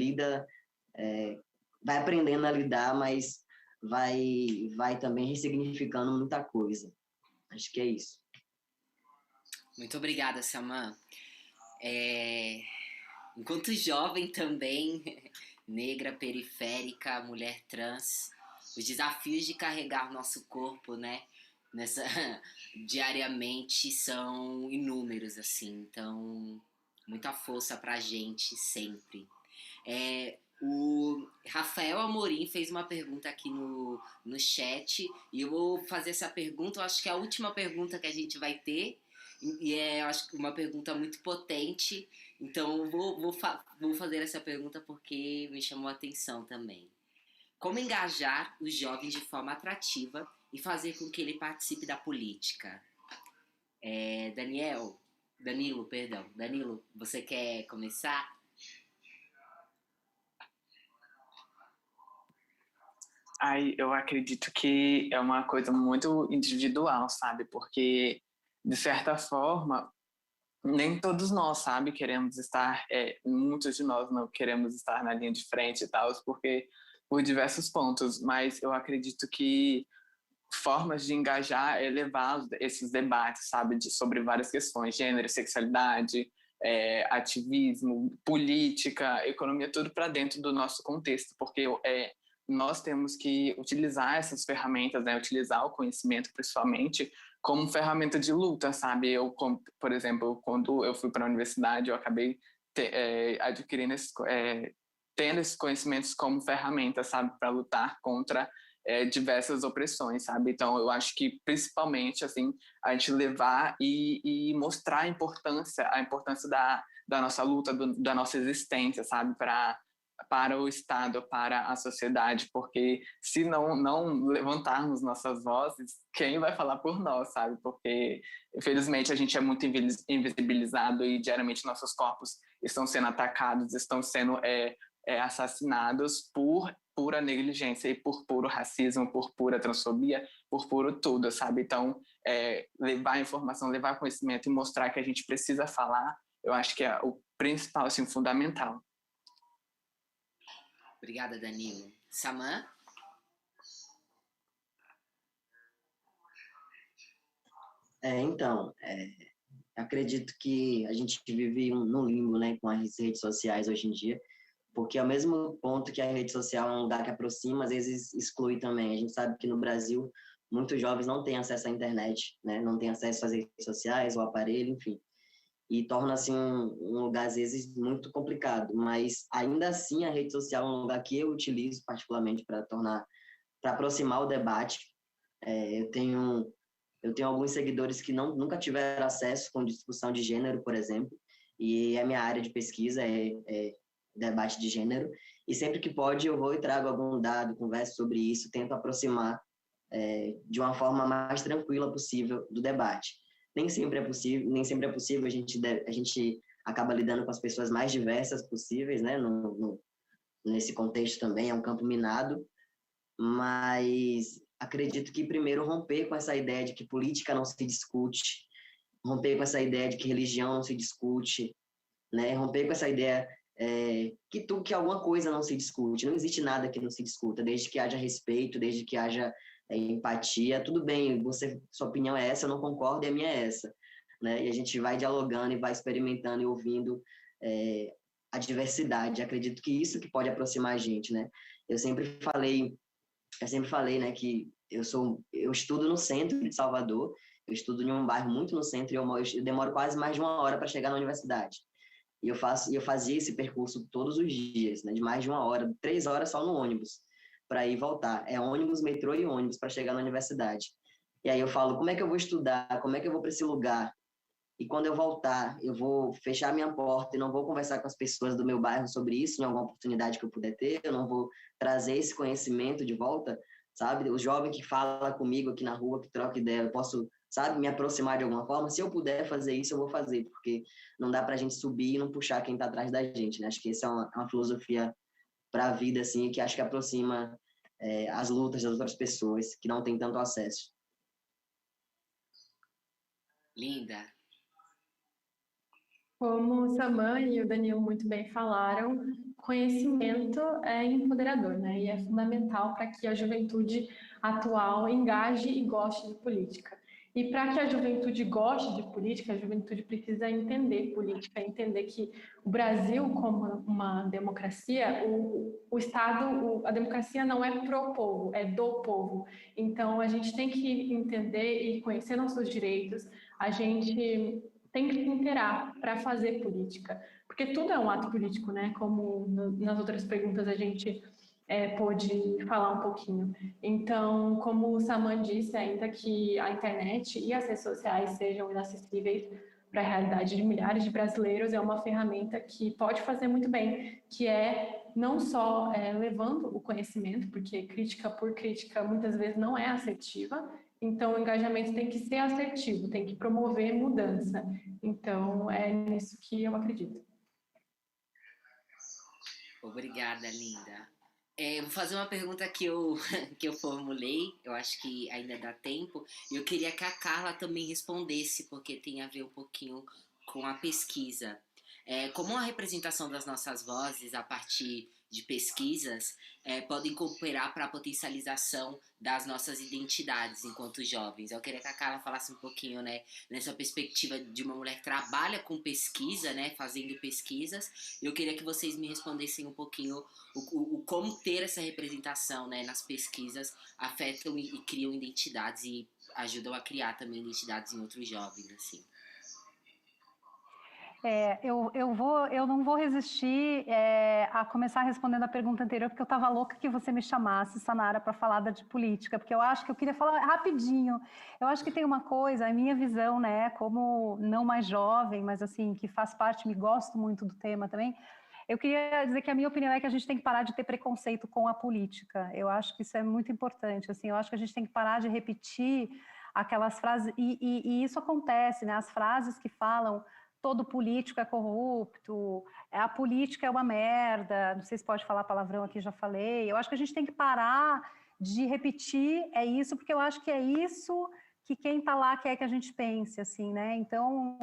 vai aprendendo a lidar, mas vai também ressignificando muita coisa. Acho que é isso. Muito obrigada, Samã. Enquanto jovem também, negra, periférica, mulher trans, os desafios de carregar nosso corpo, né, diariamente são inúmeros, assim. Então, muita força pra gente sempre. O Rafael Amorim fez uma pergunta aqui no chat, e eu vou fazer essa pergunta, eu acho que é a última pergunta que a gente vai ter, e eu acho que uma pergunta muito potente, então eu vou fazer essa pergunta porque me chamou a atenção também. Como engajar os jovens de forma atrativa e fazer com que ele participe da política? Danilo, você quer começar? Eu acredito que é uma coisa muito individual, sabe? Porque, de certa forma, nem todos nós, sabe, queremos estar, muitos de nós não queremos estar na linha de frente e tal, porque por diversos pontos, mas eu acredito que formas de engajar é levar esses debates, sabe, sobre várias questões, gênero, sexualidade, ativismo, política, economia, tudo para dentro do nosso contexto, porque nós temos que utilizar essas ferramentas, né, utilizar o conhecimento, principalmente, como ferramenta de luta, sabe? Por exemplo, quando eu fui para a universidade, eu acabei adquirindo tendo esses conhecimentos como ferramenta, sabe, para lutar contra diversas opressões, sabe? Então, eu acho que, principalmente, assim, a gente levar e mostrar a importância da nossa luta, da nossa existência, sabe? Para o Estado, para a sociedade, porque se não levantarmos nossas vozes, quem vai falar por nós, sabe? Porque, infelizmente, a gente é muito invisibilizado e diariamente nossos corpos estão sendo atacados, estão sendo assassinados por pura negligência e por puro racismo, por pura transfobia, por puro tudo, sabe? Então, levar informação, levar conhecimento e mostrar que a gente precisa falar, eu acho que é o principal, assim, fundamental. Obrigada, Danilo. Samã? Então, acredito que a gente vive num limbo, né, com as redes sociais hoje em dia, porque ao mesmo ponto que a rede social é um lugar que aproxima, às vezes exclui também. A gente sabe que no Brasil muitos jovens não têm acesso à internet, né, não têm acesso às redes sociais, ao aparelho, enfim. E torna-se um lugar, às vezes, muito complicado. Mas, ainda assim, a rede social é um lugar que eu utilizo particularmente para aproximar o debate. Eu tenho alguns seguidores que nunca tiveram acesso com discussão de gênero, por exemplo, e a minha área de pesquisa é debate de gênero, e sempre que pode eu vou e trago algum dado, converso sobre isso, tento aproximar de uma forma mais tranquila possível do debate. nem sempre é possível, a gente acaba lidando com as pessoas mais diversas possíveis, né, nesse contexto também, é um campo minado, mas acredito que primeiro romper com essa ideia de que política não se discute, romper com essa ideia de que religião não se discute, né? Romper com essa ideia que alguma coisa não se discute. Não existe nada que não se discuta, desde que haja respeito, desde que haja empatia. Tudo bem, sua opinião é essa, eu não concordo e a minha é essa, né? E a gente vai dialogando e vai experimentando e ouvindo a diversidade. Acredito que isso que pode aproximar a gente, né? Eu sempre falei, né, que eu estudo no centro de Salvador. Eu estudo em um bairro muito no centro e eu demoro quase mais de 1 hora para chegar na universidade. E eu fazia esse percurso todos os dias, né, de mais de 1 hora, 3 horas só no ônibus, para ir e voltar. É ônibus, metrô e ônibus para chegar na universidade. E aí eu falo, como é que eu vou estudar? Como é que eu vou para esse lugar? E quando eu voltar, eu vou fechar minha porta e não vou conversar com as pessoas do meu bairro sobre isso, em alguma oportunidade que eu puder ter, eu não vou trazer esse conhecimento de volta, sabe? O jovem que fala comigo aqui na rua, que troca ideia, eu posso, sabe, me aproximar de alguma forma. Se eu puder fazer isso, eu vou fazer, porque não dá para a gente subir e não puxar quem está atrás da gente, né? Acho que essa é uma filosofia para a vida, assim, que acho que aproxima as lutas das outras pessoas que não têm tanto acesso. Linda. Como o Saman e o Danilo muito bem falaram, conhecimento é empoderador, né? E é fundamental para que a juventude atual engaje e goste de política. E para que a juventude goste de política, a juventude precisa entender política, entender que o Brasil, como uma democracia, o Estado, a democracia não é pro povo, é do povo. Então, a gente tem que entender e conhecer nossos direitos, a gente tem que se inteirar para fazer política, porque tudo é um ato político, né? Como nas outras perguntas a gente pôde falar um pouquinho. Então, como o Saman disse, ainda que a internet e as redes sociais sejam inacessíveis para a realidade de milhares de brasileiros, é uma ferramenta que pode fazer muito bem, que é não só levando o conhecimento, porque crítica por crítica muitas vezes não é assertiva. Então, o engajamento tem que ser assertivo, tem que promover mudança. Então, é nisso que eu acredito. Obrigada, linda. Vou fazer uma pergunta que eu formulei, eu acho que ainda dá tempo, e eu queria que a Carla também respondesse, porque tem a ver um pouquinho com a pesquisa. Como a representação das nossas vozes a partir de pesquisas podem cooperar para a potencialização das nossas identidades enquanto jovens. Eu queria que a Carla falasse um pouquinho, né, nessa perspectiva de uma mulher que trabalha com pesquisa, né, fazendo pesquisas. Eu queria que vocês me respondessem um pouquinho o como ter essa representação, né, nas pesquisas afetam e criam identidades e ajudam a criar também identidades em outros jovens, assim. Eu não vou resistir a começar respondendo a pergunta anterior, porque eu estava louca que você me chamasse, Sanara, para falar de política, porque eu acho que eu queria falar rapidinho. Eu acho que tem uma coisa, a minha visão, né, como não mais jovem, mas assim, que faz parte, me gosto muito do tema também. Eu queria dizer que a minha opinião é que a gente tem que parar de ter preconceito com a política. Eu acho que isso é muito importante. Assim, eu acho que a gente tem que parar de repetir aquelas frases, e isso acontece, né, as frases que falam todo político é corrupto, a política é uma merda, não sei se pode falar palavrão aqui, já falei. Eu acho que a gente tem que parar de repetir isso, porque eu acho que é isso que quem está lá quer que a gente pense, assim, né? Então,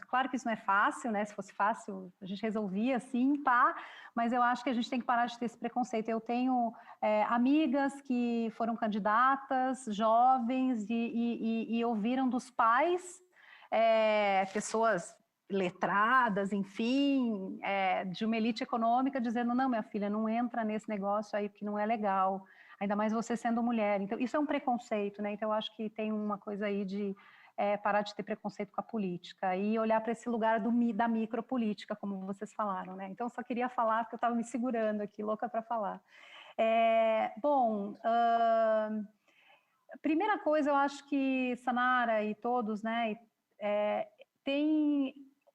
claro que isso não é fácil, né? Se fosse fácil, a gente resolvia assim, pá, mas eu acho que a gente tem que parar de ter esse preconceito. Eu tenho amigas que foram candidatas, jovens, e ouviram dos pais, pessoas letradas, enfim, de uma elite econômica, dizendo, não, minha filha, não entra nesse negócio aí, porque não é legal, ainda mais você sendo mulher. Então, isso é um preconceito, né? Então, eu acho que tem uma coisa aí de parar de ter preconceito com a política e olhar para esse lugar da micropolítica, como vocês falaram, né? Então, eu só queria falar, porque eu estava me segurando aqui, louca para falar. Primeira coisa, eu acho que Sanara e todos, né,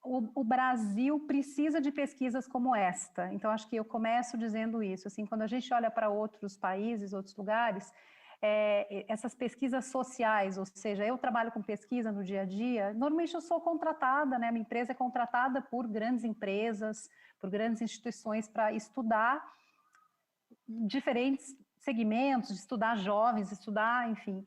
o Brasil precisa de pesquisas como esta. Então, acho que eu começo dizendo isso. Assim, quando a gente olha para outros países, outros lugares, essas pesquisas sociais, ou seja, eu trabalho com pesquisa no dia a dia, normalmente eu sou contratada, né? Minha empresa é contratada por grandes empresas, por grandes instituições para estudar diferentes segmentos, de estudar jovens, estudar, enfim.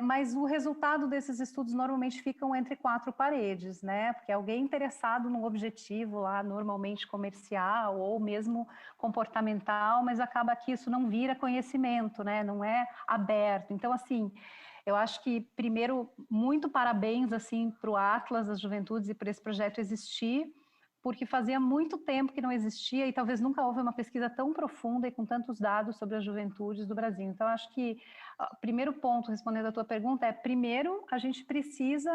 Mas o resultado desses estudos normalmente ficam entre quatro paredes, né? Porque alguém interessado num objetivo lá, normalmente comercial ou mesmo comportamental, mas acaba que isso não vira conhecimento, né? Não é aberto. Então, assim, eu acho que, primeiro, muito parabéns, assim, para o Atlas das Juventudes e por esse projeto existir, porque fazia muito tempo que não existia e talvez nunca houve uma pesquisa tão profunda e com tantos dados sobre as juventudes do Brasil. Então, acho que o primeiro ponto, respondendo a tua pergunta, primeiro, a gente precisa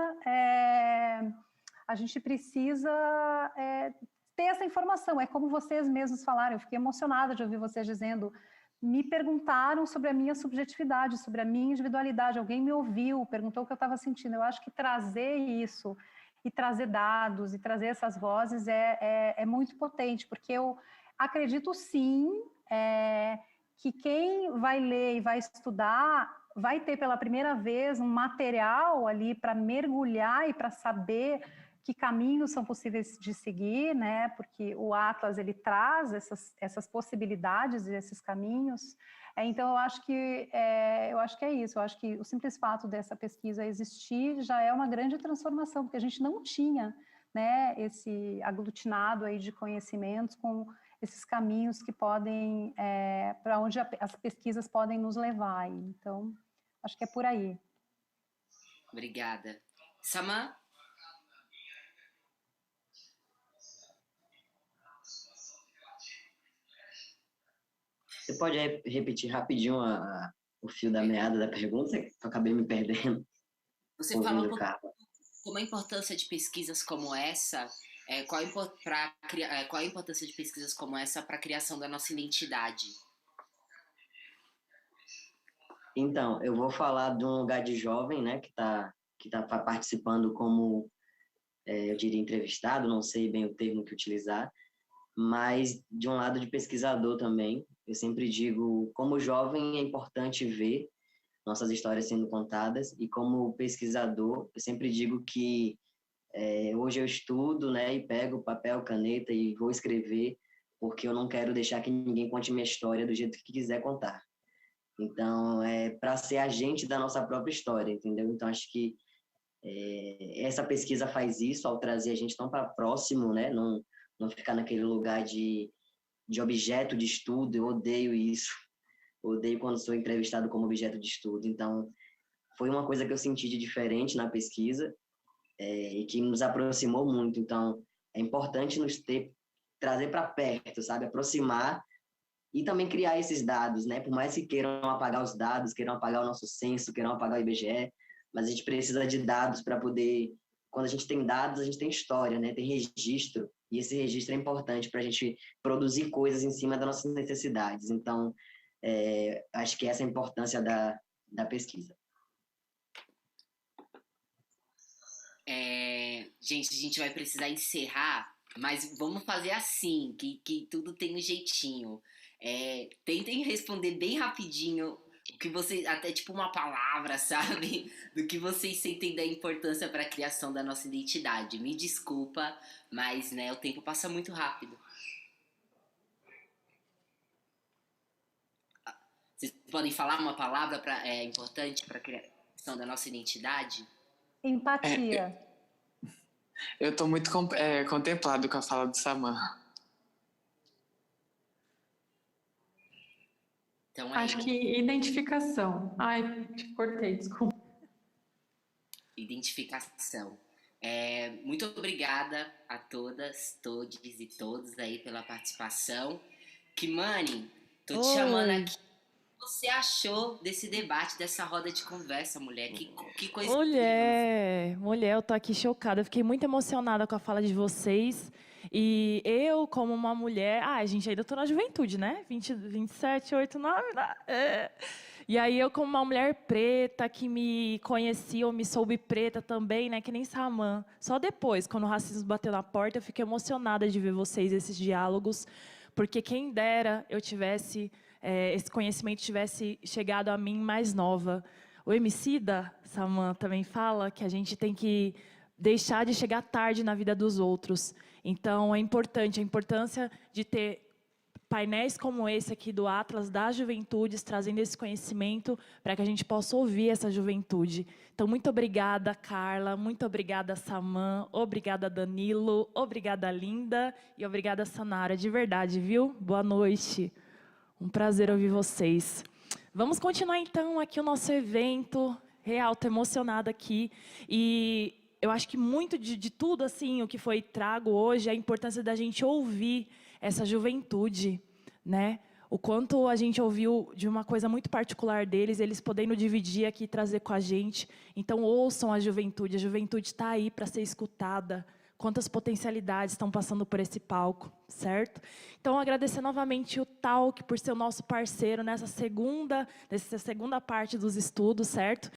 ter essa informação. É como vocês mesmos falaram, eu fiquei emocionada de ouvir vocês dizendo, me perguntaram sobre a minha subjetividade, sobre a minha individualidade, alguém me ouviu, perguntou o que eu estava sentindo. Eu acho que trazer isso e trazer dados e trazer essas vozes é muito potente, porque eu acredito sim que quem vai ler e vai estudar vai ter pela primeira vez um material ali para mergulhar e para saber que caminhos são possíveis de seguir, né? Porque o Atlas ele traz essas possibilidades e esses caminhos. Então, eu acho que é isso. Eu acho que o simples fato dessa pesquisa existir já é uma grande transformação, porque a gente não tinha, né, esse aglutinado aí de conhecimentos com esses caminhos que podem, para onde as pesquisas podem nos levar. Então, acho que é por aí. Obrigada. Samã? Você pode repetir rapidinho o fio da meada da pergunta? Eu acabei me perdendo. Você falou como a importância de pesquisas como essa, qual a importância de pesquisas como essa para a criação da nossa identidade? Então, eu vou falar de um lugar de jovem, né, que tá participando como, eu diria, entrevistado, não sei bem o termo que utilizar, mas de um lado de pesquisador também. Eu sempre digo, como jovem é importante ver nossas histórias sendo contadas, e como pesquisador, eu sempre digo que hoje eu estudo, né, e pego papel, caneta e vou escrever, porque eu não quero deixar que ninguém conte minha história do jeito que quiser contar. Então, para ser agente da nossa própria história, entendeu? Então, acho que essa pesquisa faz isso ao trazer a gente tão para próximo, né? Não ficar naquele lugar de objeto de estudo. Eu odeio isso. Odeio quando sou entrevistado como objeto de estudo. Então, foi uma coisa que eu senti de diferente na pesquisa e que nos aproximou muito. Então, é importante trazer para perto, sabe? Aproximar e também criar esses dados, né? Por mais que queiram apagar os dados, queiram apagar o nosso censo, queiram apagar o IBGE, mas a gente precisa de dados para poder... Quando a gente tem dados, a gente tem história, né? Tem registro, e esse registro é importante para a gente produzir coisas em cima das nossas necessidades. Então, acho que essa é a importância da pesquisa. Gente, a gente vai precisar encerrar, mas vamos fazer assim, que tudo tem um jeitinho. Tentem responder bem rapidinho o que vocês, até tipo uma palavra, sabe? Do que vocês sentem da importância para a criação da nossa identidade. Me desculpa, mas né, o tempo passa muito rápido. Vocês podem falar uma palavra importante para a criação da nossa identidade? Empatia. Eu estou muito contemplado com a fala do Samã. Então, acho que identificação. Ai, te cortei, desculpa. Identificação. Muito obrigada a todas, todes e todos aí pela participação. Kimani, tô te chamando aqui. O que você achou desse debate, dessa roda de conversa, mulher? Que coisa Mulher, eu tô aqui chocada. Eu fiquei muito emocionada com a fala de vocês. E eu, como uma mulher... gente, ainda tô na juventude, né? 27, 8, 9... E aí, eu, como uma mulher preta, que me conhecia ou me soube preta também, né? Que nem Samã. Só depois, quando o racismo bateu na porta, eu fiquei emocionada de ver vocês, esses diálogos. Porque quem dera eu tivesse esse conhecimento tivesse chegado a mim mais nova. O Emicida, Saman, também fala que a gente tem que deixar de chegar tarde na vida dos outros. Então, é importante, a importância de ter painéis como esse aqui do Atlas das Juventudes, trazendo esse conhecimento para que a gente possa ouvir essa juventude. Então, muito obrigada, Carla, muito obrigada, Saman, obrigada, Danilo, obrigada, Linda, e obrigada, Sanara, de verdade, viu? Boa noite. Um prazer ouvir vocês. Vamos continuar, então, aqui o nosso evento. Real, estou emocionada aqui. E eu acho que muito de tudo assim, o que foi trago hoje, é a importância da gente ouvir essa juventude, né? O quanto a gente ouviu de uma coisa muito particular deles, eles podendo dividir aqui e trazer com a gente. Então, ouçam a juventude está aí para ser escutada. Quantas potencialidades estão passando por esse palco, certo? Então, agradecer novamente o Talk por ser o nosso parceiro nessa segunda parte dos estudos, certo?